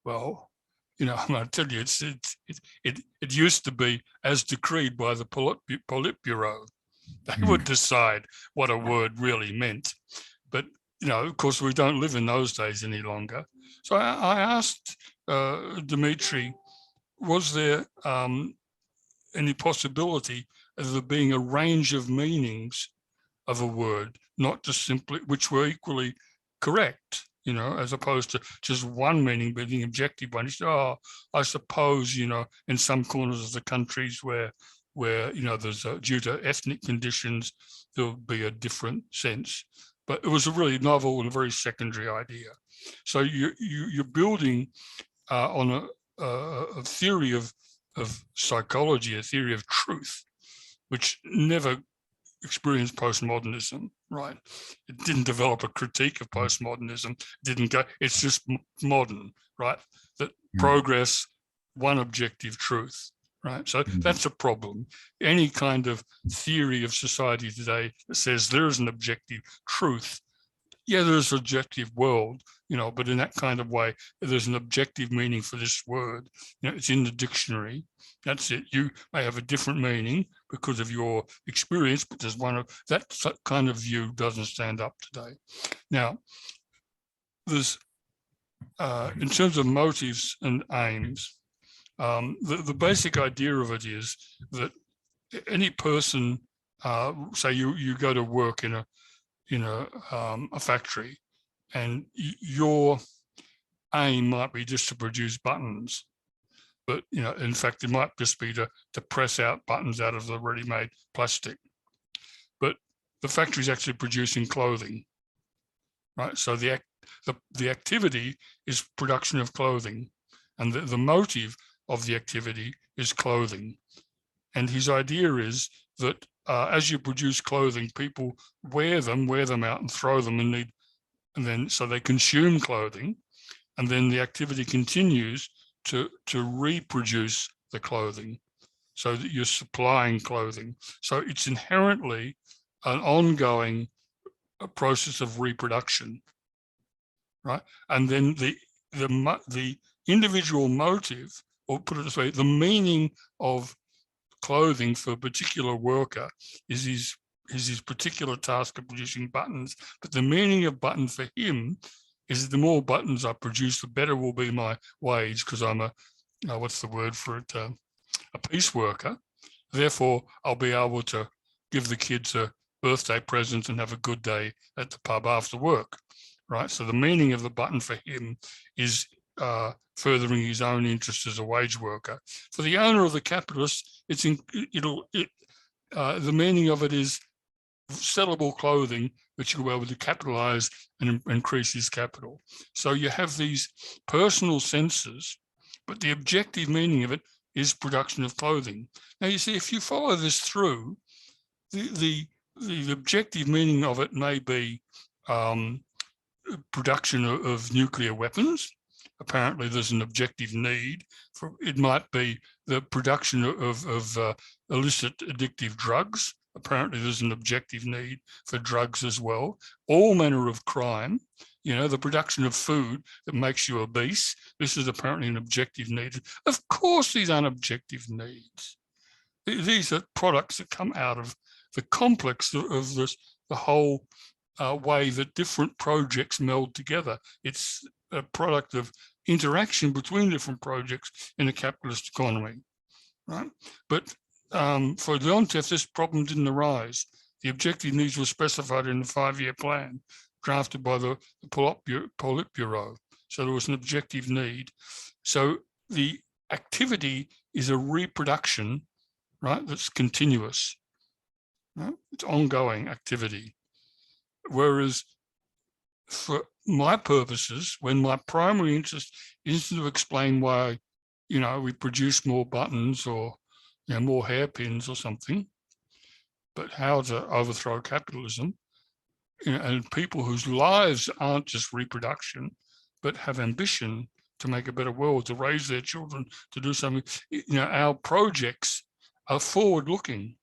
Well, you know, I'm going to tell you, it used to be as decreed by the Politburo. They would decide what a word really meant. But, you know, of course, we don't live in those days any longer. So I asked Dmitry, was there any possibility of there being a range of meanings of a word, not just simply, which were equally correct, you know, as opposed to just one meaning being the objective one? He said, oh, I suppose, you know, in some corners of the countries where you know, there's due to ethnic conditions, there'll be a different sense. But it was a really novel and a very secondary idea. So you're building on a theory of psychology, a theory of truth, which never experienced postmodernism, right? It didn't develop a critique of postmodernism. Didn't go. It's just modern, right? That progress, one objective truth, right? So that's a problem. Any kind of theory of society today that says there is an objective truth, yeah, there's an objective world, you know, but in that kind of way, there's an objective meaning for this word. You know, it's in the dictionary. That's it. You may have a different meaning because of your experience, but there's one of that kind of view doesn't stand up today. Now, there's in terms of motives and aims, the basic idea of it is that any person, say you go to work in a factory, and your aim might be just to produce buttons, but you know, in fact, it might just be to press out buttons out of the ready-made plastic. But the factory is actually producing clothing, right? So the activity is production of clothing, and the motive of the activity is clothing. And his idea is that as you produce clothing, people wear them out and throw them, and then so they consume clothing, and then the activity continues to reproduce the clothing, so that you're supplying clothing. So it's inherently an ongoing process of reproduction, right? And then the individual motive, or put it this way, the meaning of clothing for a particular worker is his particular task of producing buttons. But the meaning of button for him is the more buttons I produce, the better will be my wage, because I'm what's the word for it? A piece worker. Therefore, I'll be able to give the kids a birthday present and have a good day at the pub after work, right? So the meaning of the button for him is furthering his own interest as a wage worker. For the owner of the capitalist, the meaning of it is sellable clothing, which you'll be able to capitalize and increase his capital. So you have these personal senses, but the objective meaning of it is production of clothing. Now, you see, if you follow this through, the objective meaning of it may be production of nuclear weapons. Apparently, there's an objective need for it. Might be the production of illicit addictive drugs. Apparently, there's an objective need for drugs as well. All manner of crime, you know, the production of food that makes you obese. This is apparently an objective need. Of course, these aren't objective needs. These are products that come out of the complex of this, the whole way that different projects meld together. It's a product of interaction between different projects in a capitalist economy, right? But for Leontief, this problem didn't arise. The objective needs were specified in the 5-year plan drafted by the Politburo. So there was an objective need. So the activity is a reproduction, right? That's continuous, right? It's ongoing activity. Whereas for my purposes, when my primary interest isn't to explain why, you know, we produce more buttons or, you know, more hairpins or something, but how to overthrow capitalism, you know, and people whose lives aren't just reproduction, but have ambition to make a better world, to raise their children, to do something. You know, our projects are forward-looking.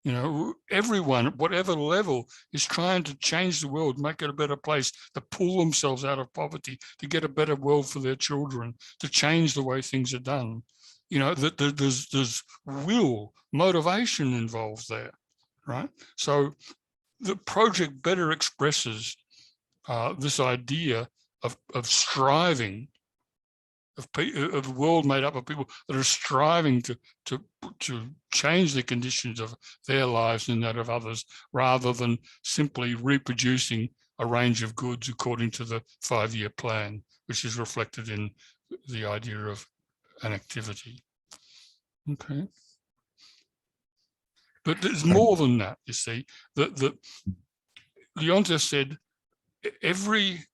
You know, everyone, at whatever level, is trying to change the world, make it a better place, to pull themselves out of poverty, to get a better world for their children, to change the way things are done. You know, there's will, motivation involved there, right? So the project better expresses this idea of striving, of a world made up of people that are striving to change the conditions of their lives and that of others, rather than simply reproducing a range of goods according to the 5-year plan, which is reflected in the idea of an activity. Okay. But there's more than that, you see. Leontes said every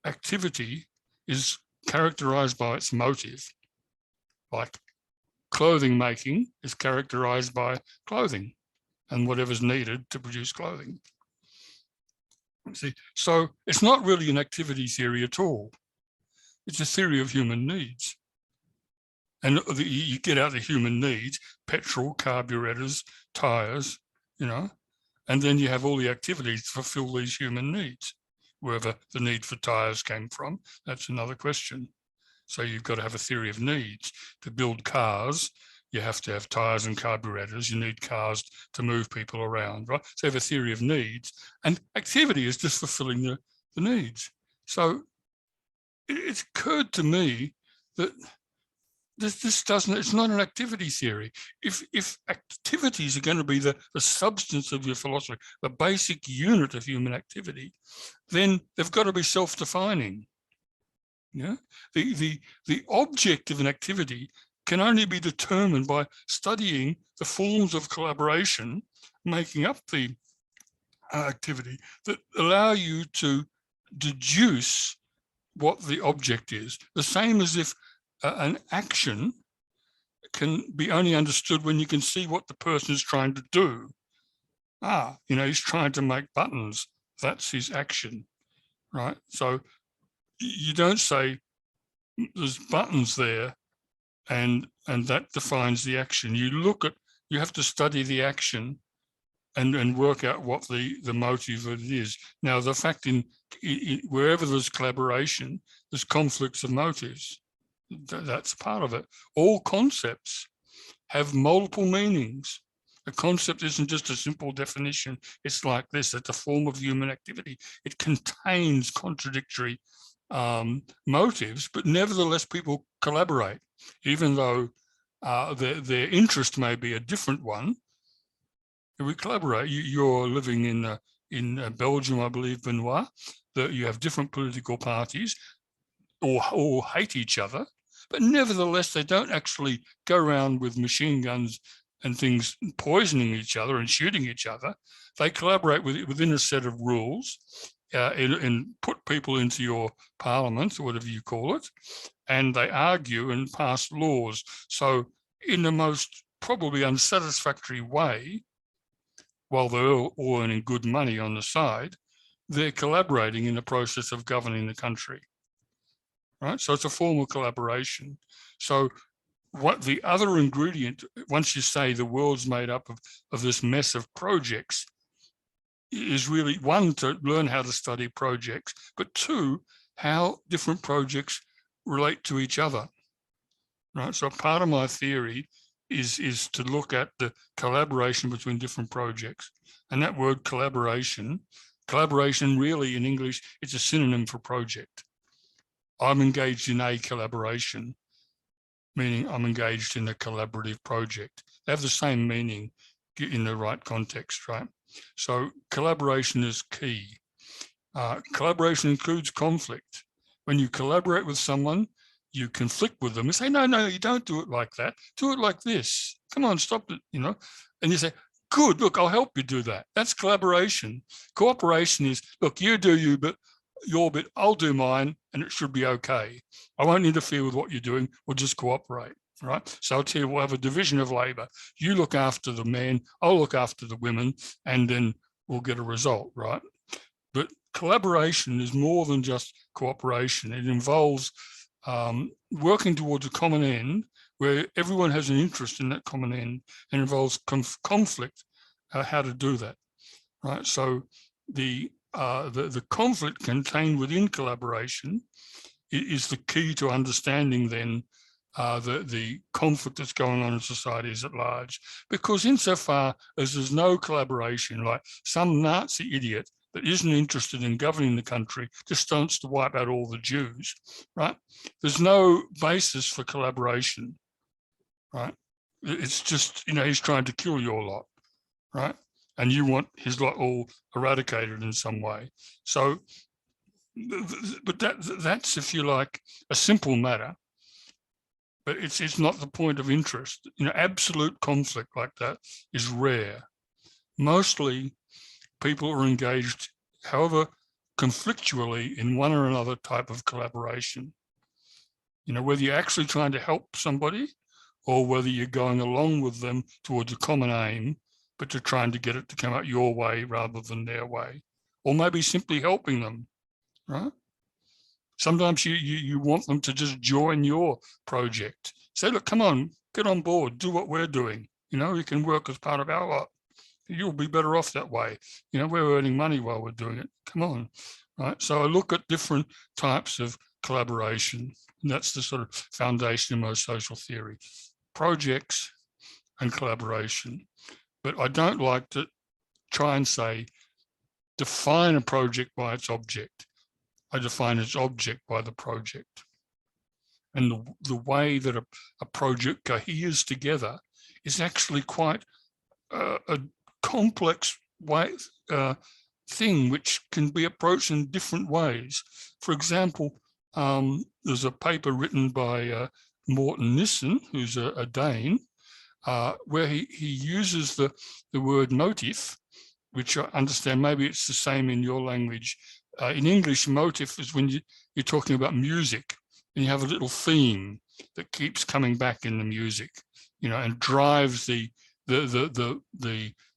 activity is characterized by its motive. Like clothing making is characterized by clothing and whatever's needed to produce clothing. See, so it's not really an activity theory at all. It's a theory of human needs. And you get out the human needs, petrol, carburetors, tires, you know, and then you have all the activities to fulfill these human needs. Wherever the need for tires came from, that's another question. So you've got to have a theory of needs. To build cars, you have to have tires and carburetors. You need cars to move people around, right? So you have a theory of needs, and activity is just fulfilling the needs. So it occurred to me that it's not an activity theory. If activities are going to be the substance of your philosophy, the basic unit of human activity, then they've got to be self-defining. Yeah, the object of an activity can only be determined by studying the forms of collaboration making up the activity that allow you to deduce what the object is. The same as if an action can be only understood when you can see what the person is trying to do. You know, he's trying to make buttons. That's his action, right? So you don't say there's buttons there and that defines the action. You have to study the action and work out what the motive of it is. Now, the fact in wherever there's collaboration, there's conflicts of motives. That's part of it. All concepts have multiple meanings. A concept isn't just a simple definition. It's like this, it's a form of human activity. It contains contradictory motives, but nevertheless people collaborate, even though their interest may be a different one. We collaborate. You're living in Belgium, I believe, Benoit, that you have different political parties or hate each other, but nevertheless they don't actually go around with machine guns and things poisoning each other and shooting each other. They collaborate within a set of rules and put people into your parliament, or whatever you call it, and they argue and pass laws. So in the most probably unsatisfactory way, while they're all earning good money on the side, they're collaborating in the process of governing the country, right? So it's a form of collaboration. So what the other ingredient, once you say the world's made up of this mess of projects, is really, one, to learn how to study projects, but two, how different projects relate to each other, right? So part of my theory is to look at the collaboration between different projects. And that word collaboration really in English, it's a synonym for project. I'm engaged in a collaboration, meaning I'm engaged in a collaborative project. They have the same meaning in the right context, right? So collaboration is key. Collaboration includes conflict. When you collaborate with someone, you conflict with them and say, no, you don't do it like that. Do it like this. Come on, stop it, you know? And you say, good, look, I'll help you do that. That's collaboration. Cooperation is, look, you do you, but your bit, I'll do mine, and it should be okay. I won't interfere with what you're doing. We'll just cooperate, right? So I'll tell you, we'll have a division of labor. You look after the men, I'll look after the women, and then we'll get a result, right? But collaboration is more than just cooperation. It involves working towards a common end where everyone has an interest in that common end and involves conflict, how to do that, right? So the conflict contained within collaboration is the key to understanding then the conflict that's going on in societies at large. Because insofar as there's no collaboration, like some Nazi idiot that isn't interested in governing the country just wants to wipe out all the Jews, right? There's no basis for collaboration, right? It's just, you know, he's trying to kill your lot, right? And you want his lot all eradicated in some way. So, but that's, if you like, a simple matter, but it's not the point of interest. You know, absolute conflict like that is rare. Mostly people are engaged, however conflictually, in one or another type of collaboration. You know, whether you're actually trying to help somebody or whether you're going along with them towards a common aim, but you're trying to get it to come out your way rather than their way, or maybe simply helping them, right? Sometimes you want them to just join your project. Say, look, come on, get on board, do what we're doing. You know, you can work as part of our lot. You'll be better off that way. You know, we're earning money while we're doing it. Come on, right? So I look at different types of collaboration. And that's the sort of foundation of most social theory. Projects and collaboration. But I don't like to try and say, define a project by its object. I define its object by the project. And the way that a project coheres together is actually quite a complex way, thing which can be approached in different ways. For example, there's a paper written by Morten Nissen, who's a Dane, where he uses the word motif, which I understand maybe it's the same in your language. In English, motif is when you're talking about music and you have a little theme that keeps coming back in the music, you know, and drives the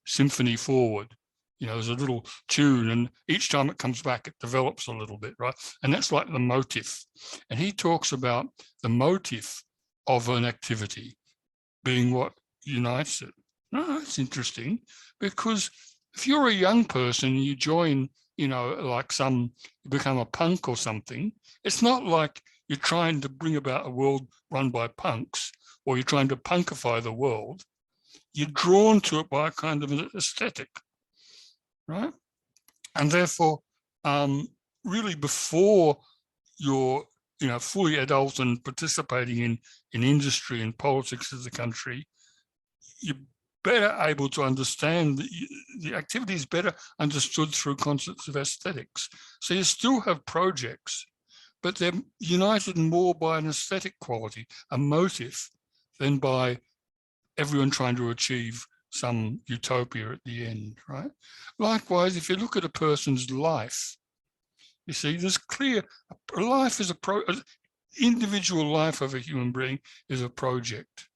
symphony forward. You know, there's a little tune and each time it comes back, it develops a little bit, right? And that's like the motif. And he talks about the motif of an activity being what unites it. Oh, that's interesting, because if you're a young person and you join, you know, like you become a punk or something, it's not like you're trying to bring about a world run by punks or you're trying to punkify the world. You're drawn to it by a kind of an aesthetic, right? And therefore, really before you're, you know, fully adult and participating in industry and politics of the country, you're better able to understand the activity is better understood through concepts of aesthetics. So you still have projects, but they're united more by an aesthetic quality, a motive, than by everyone trying to achieve some utopia at the end, right? Likewise, if you look at a person's life, you see, there's clear, life is individual life of a human being is a project.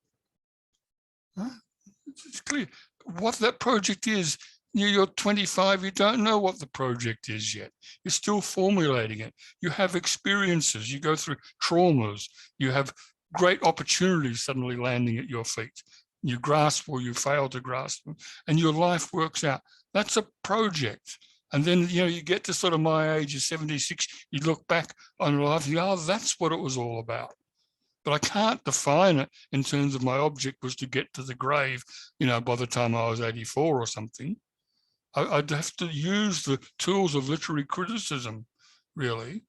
Right? It's clear what that project is. You're 25, you don't know what the project is yet. You're still formulating it. You have experiences, you go through traumas, you have great opportunities suddenly landing at your feet. You grasp or you fail to grasp them, and your life works out. That's a project. And then, you know, you get to sort of my age of 76, you look back on life, you go, oh, that's what it was all about. But I can't define it in terms of my object was to get to the grave, you know, by the time I was 84 or something. I'd have to use the tools of literary criticism, really,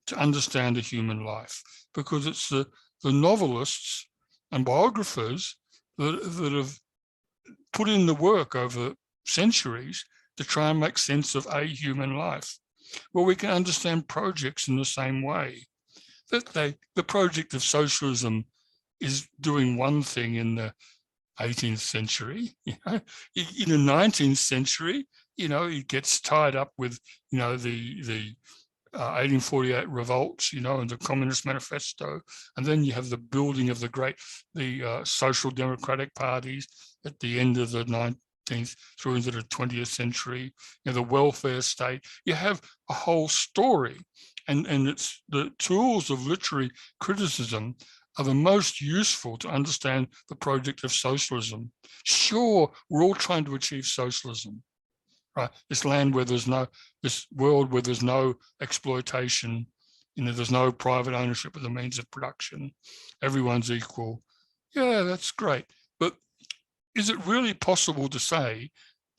to understand a human life, because it's the novelists and biographers that have put in the work over centuries to try and make sense of a human life. Well, we can understand projects in the same way. That the project of socialism is doing one thing in the 18th century, you know, in the 19th century, you know, it gets tied up with, you know, the 1848 revolts, you know, and the Communist Manifesto, and then you have the building of the social democratic parties at the end of the 19th through into the 20th century, the welfare state. You have a whole story, and it's the tools of literary criticism are the most useful to understand the project of socialism. Sure, we're all trying to achieve socialism, right? This land where there's no, this world where there's no exploitation, there's no private ownership of the means of production. Everyone's equal. Yeah, that's great. But is it really possible to say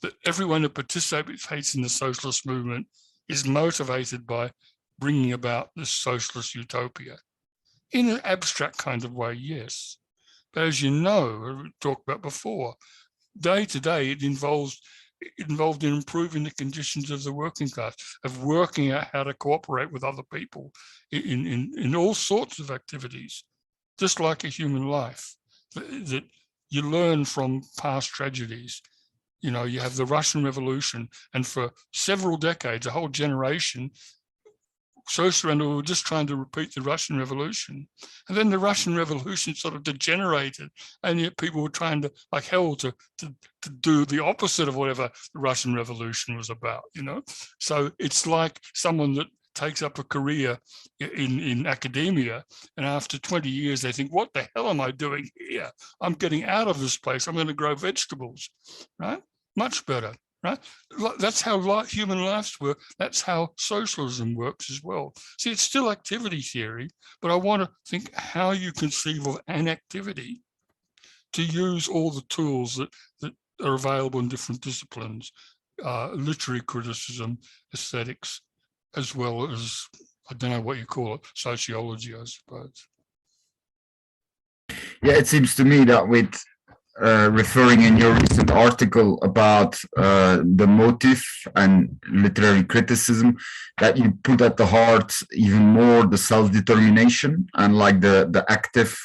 that everyone who participates in the socialist movement is motivated by bringing about this socialist utopia? In an abstract kind of way, yes. But as you know, we talked about before, day to day, it involved in improving the conditions of the working class, of working out how to cooperate with other people in all sorts of activities, just like a human life, that you learn from past tragedies. You have the Russian Revolution, and for several decades, a whole generation, socialists were just trying to repeat the Russian Revolution. And then the Russian Revolution sort of degenerated, and yet people were trying to, like hell, to do the opposite of whatever the Russian Revolution was about, So it's like someone that takes up a career in academia, and after 20 years, they think, what the hell am I doing here? I'm getting out of this place. I'm going to grow vegetables, right? Much better. Right? That's how human lives work. That's how socialism works as well. See, it's still activity theory, but I want to think how you conceive of an activity to use all the tools that are available in different disciplines, literary criticism, aesthetics, as well as, I don't know what you call it, sociology, I suppose. Yeah, it seems to me that with referring in your recent article about the motive and literary criticism, that you put at the heart even more the self-determination and like the active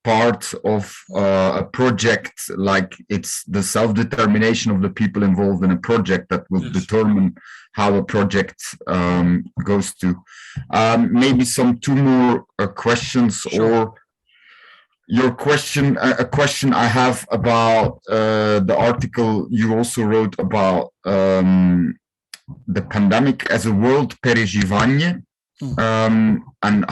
part of a project, like it's the self-determination of the people involved in a project that will determine how a project goes to. Maybe two more questions. Sure. Or your question, a question I have about the article you also wrote about the pandemic as a world переживание. And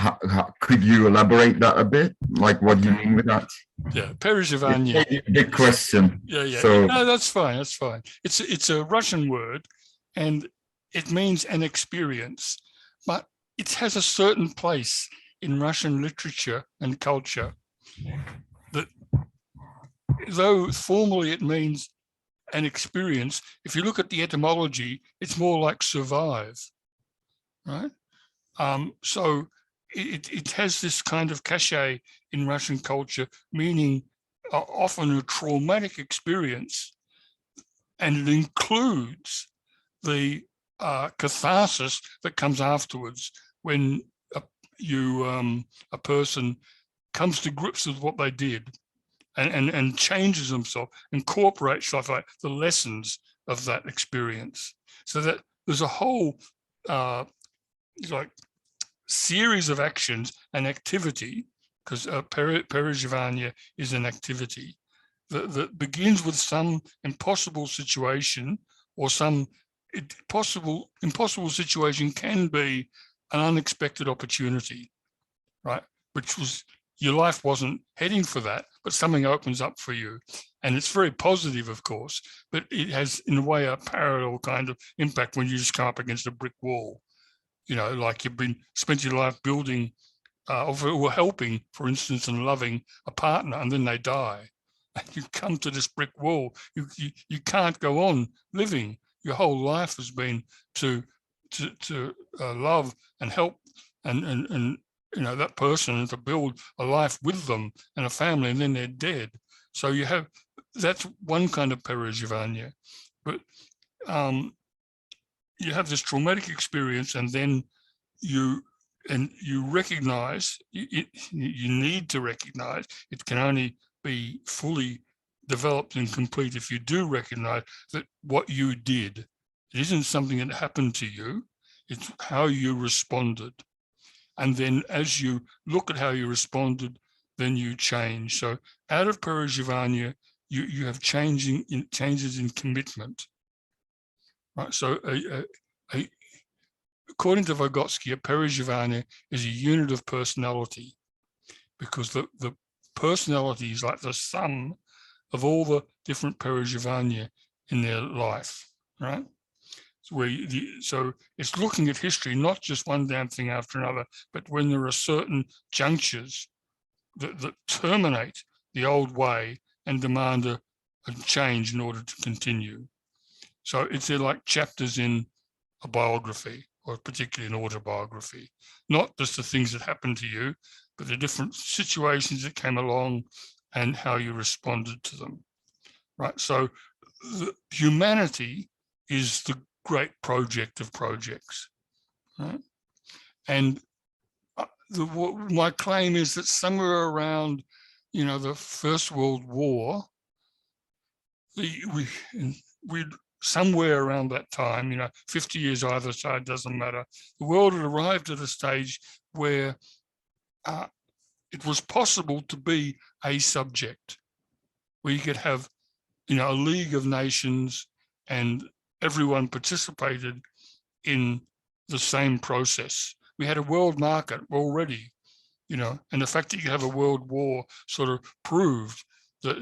could you elaborate that a bit? Like, what do you mean with that? Yeah, переживание. Big question. Yeah. So, no, that's fine. That's fine. It's a Russian word, and it means an experience, but it has a certain place in Russian literature and culture that, though formally it means an experience, if you look at the etymology, it's more like survive, right? So it has this kind of cachet in Russian culture, meaning often a traumatic experience, and it includes the catharsis that comes afterwards when a person comes to grips with what they did and changes themselves, incorporates stuff like the lessons of that experience. So that there's a whole like series of actions and activity, because переживание is an activity that begins with some impossible situation, or some impossible situation can be an unexpected opportunity, right? Which was, your life wasn't heading for that, but something opens up for you. And it's very positive, of course, but it has, in a way, a parallel kind of impact when you just come up against a brick wall. Like you've spent your life building or helping, for instance, and loving a partner, and then they die. And you come to this brick wall. You can't go on living. Your whole life has been to love and help and that person, and to build a life with them and a family, and then they're dead. So that's one kind of переживание. But you have this traumatic experience, and then you recognize, you need to recognize, it can only be fully developed and complete if you do recognize that what you did, it isn't something that happened to you, it's how you responded. And then as you look at how you responded, then you change. So out of переживание, you have changes in commitment, right? So according to Vygotsky, a perejivание is a unit of personality, because the personality is like the sum of all the different perejivания in their life, right? So it's looking at history, not just one damn thing after another, but when there are certain junctures that terminate the old way and demand a change in order to continue. So it's like chapters in a biography, or particularly an autobiography, not just the things that happened to you, but the different situations that came along and how you responded to them, right? So humanity is the great project of projects, right? And my claim is that somewhere around, the First World War, we'd somewhere around that time, 50 years either side, doesn't matter, the world had arrived at a stage where it was possible to be a subject, where you could have, a League of Nations and everyone participated in the same process. We had a world market already, and the fact that you have a world war sort of proved that,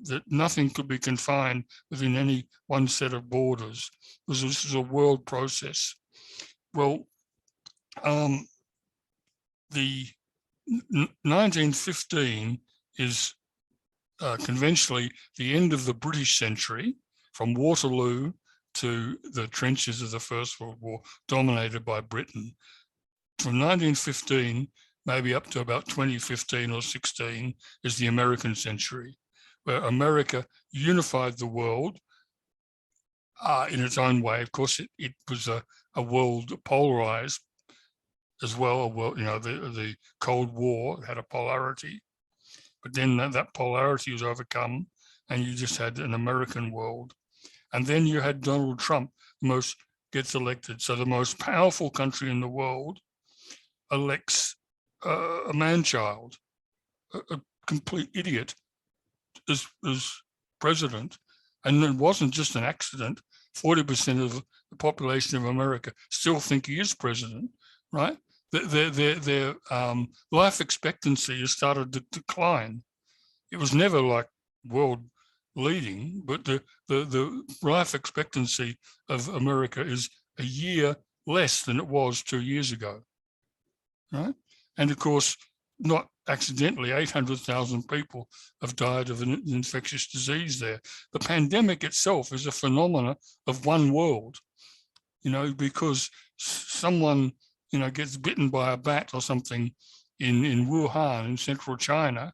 that nothing could be confined within any one set of borders, because this is a world process. Well, the 1915 is conventionally the end of the British century, from Waterloo to the trenches of the First World War, dominated by Britain. From 1915, maybe up to about 2015 or 16, is the American century, where America unified the world in its own way. Of course, it was a world polarized as well. A world, the Cold War had a polarity, but then that polarity was overcome, and you just had an American world. And then you had Donald Trump, gets elected. So the most powerful country in the world elects a man-child, a complete idiot, as president. And it wasn't just an accident. 40% of the population of America still think he is president, right? Their life expectancy has started to decline. It was never like world leading, but the life expectancy of America is a year less than it was 2 years ago, right? And of course, not accidentally, 800,000 people have died of an infectious disease there. The pandemic itself is a phenomena of one world, because someone, gets bitten by a bat or something in Wuhan, in central China,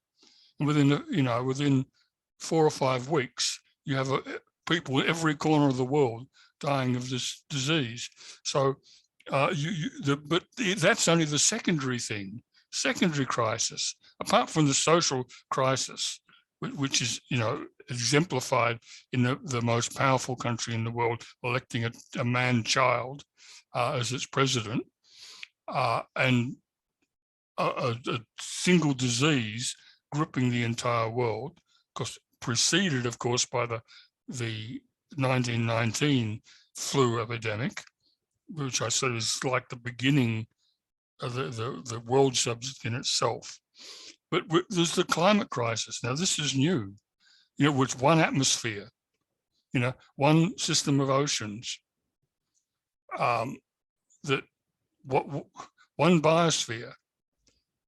and within 4 or 5 weeks, you have people in every corner of the world dying of this disease. So, but that's only the secondary thing, secondary crisis, apart from the social crisis, which is, exemplified in the most powerful country in the world, electing a man-child as its president, and a single disease gripping the entire world, preceded, of course, by the 1919 flu epidemic, which I said is like the beginning of the world subject in itself. But there's the climate crisis. Now, this is new, with one atmosphere, one system of oceans, one biosphere,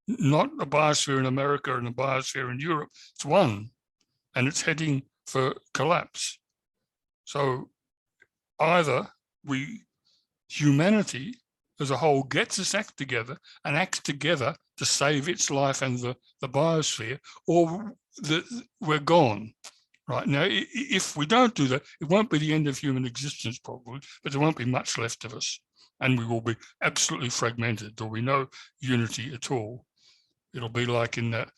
not a biosphere in America and a biosphere in Europe. It's one, and it's heading for collapse. So either humanity as a whole gets its act together and acts together to save its life and the biosphere, or we're gone. Right now, if we don't do that, it won't be the end of human existence probably, but there won't be much left of us, and we will be absolutely fragmented. There'll be no unity at all. It'll be like in that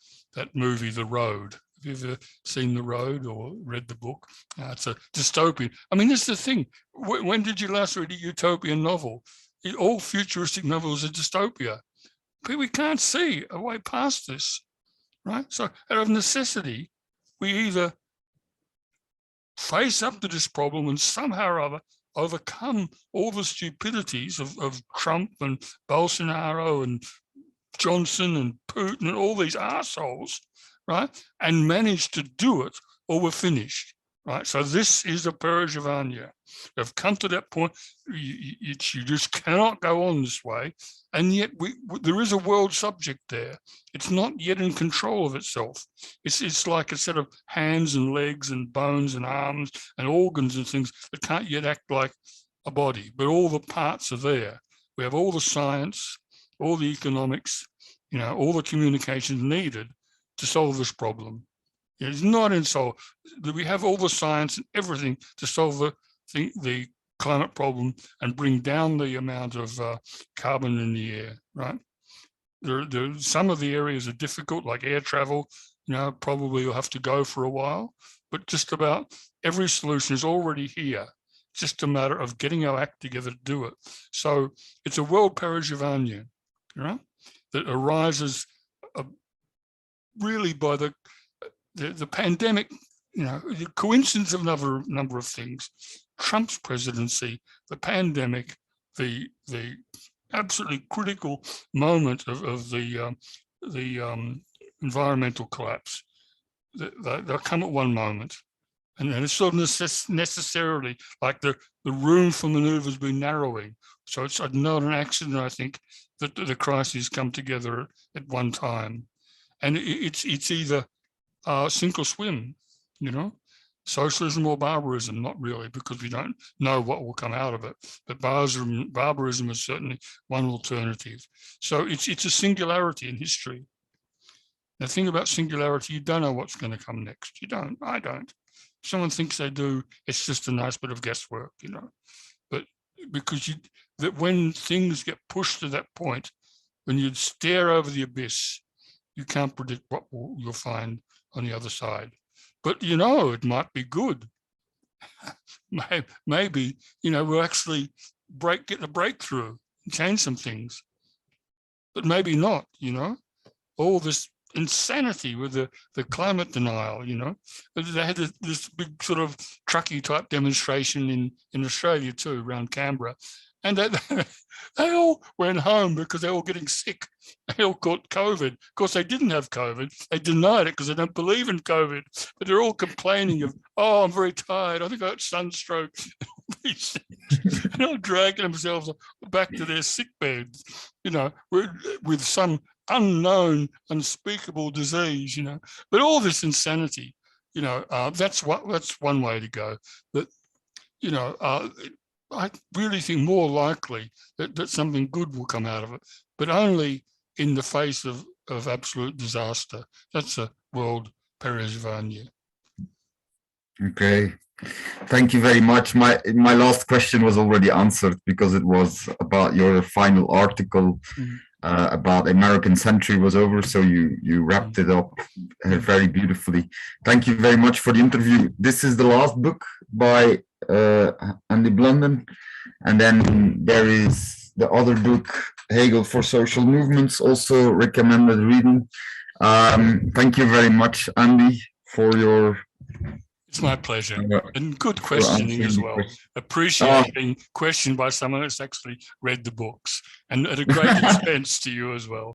movie, The Road. Have you ever seen The Road or read the book? It's a dystopian. I mean, this is the thing. When did you last read a utopian novel? All futuristic novels are dystopia. But we can't see a way past this, right? So out of necessity, we either face up to this problem and somehow or other overcome all the stupidities of Trump and Bolsonaro and Johnson and Putin and all these assholes, right? And manage to do it, or we're finished, right? So this is a Perishvanya. They've come to that point. You just cannot go on this way. And yet there is a world subject there. It's not yet in control of itself. It's like a set of hands and legs and bones and arms and organs and things that can't yet act like a body, but all the parts are there. We have all the science, all the economics, all the communications needed to solve this problem. It's not in solve. We have all the science and everything to solve the climate problem and bring down the amount of carbon in the air, right? Some of the areas are difficult, like air travel, probably you'll have to go for a while, but just about every solution is already here. It's just a matter of getting our act together to do it. So it's a world Perishvanya, right? That arises really by the pandemic, the coincidence of another number of things. Trump's presidency, the pandemic, the absolutely critical moment of the environmental collapse. They'll come at one moment, and it's sort of necessarily like the room for manoeuvre has been narrowing. So it's not an accident, I think, that the crises come together at one time, and it's either sink or swim, socialism or barbarism, not really, because we don't know what will come out of it. But barbarism is certainly one alternative. So it's a singularity in history. The thing about singularity, you don't know what's going to come next. You don't. I don't. If someone thinks they do, it's just a nice bit of guesswork, But because that when things get pushed to that point, when you stare over the abyss, you can't predict what you'll find on the other side. But, it might be good. Maybe, we'll actually get a breakthrough and change some things. But maybe not, all this insanity with the climate denial, They had this big sort of trucky type demonstration in Australia too, around Canberra. And they all went home because they were all getting sick. They all caught COVID. Of course, they didn't have COVID. They denied it because they don't believe in COVID. But they're all complaining of, I'm very tired. I think I got sunstroke. They're all dragging themselves back to their sick beds, with some unknown, unspeakable disease, But all this insanity, that's one way to go. But, I really think more likely that something good will come out of it, but only in the face of absolute disaster. That's a world Perishvanya. Okay, thank you very much. My last question was already answered because it was about your final article about American Century was over, so you wrapped it up very beautifully. Thank you very much for the interview. This is the last book by Andy Blunden, and then there is the other book, Hegel for Social Movements, also recommended reading. Thank you very much, Andy, for your... It's my pleasure, and good questioning as well. Appreciate being questioned by someone that's actually read the books, and at a great expense to you as well.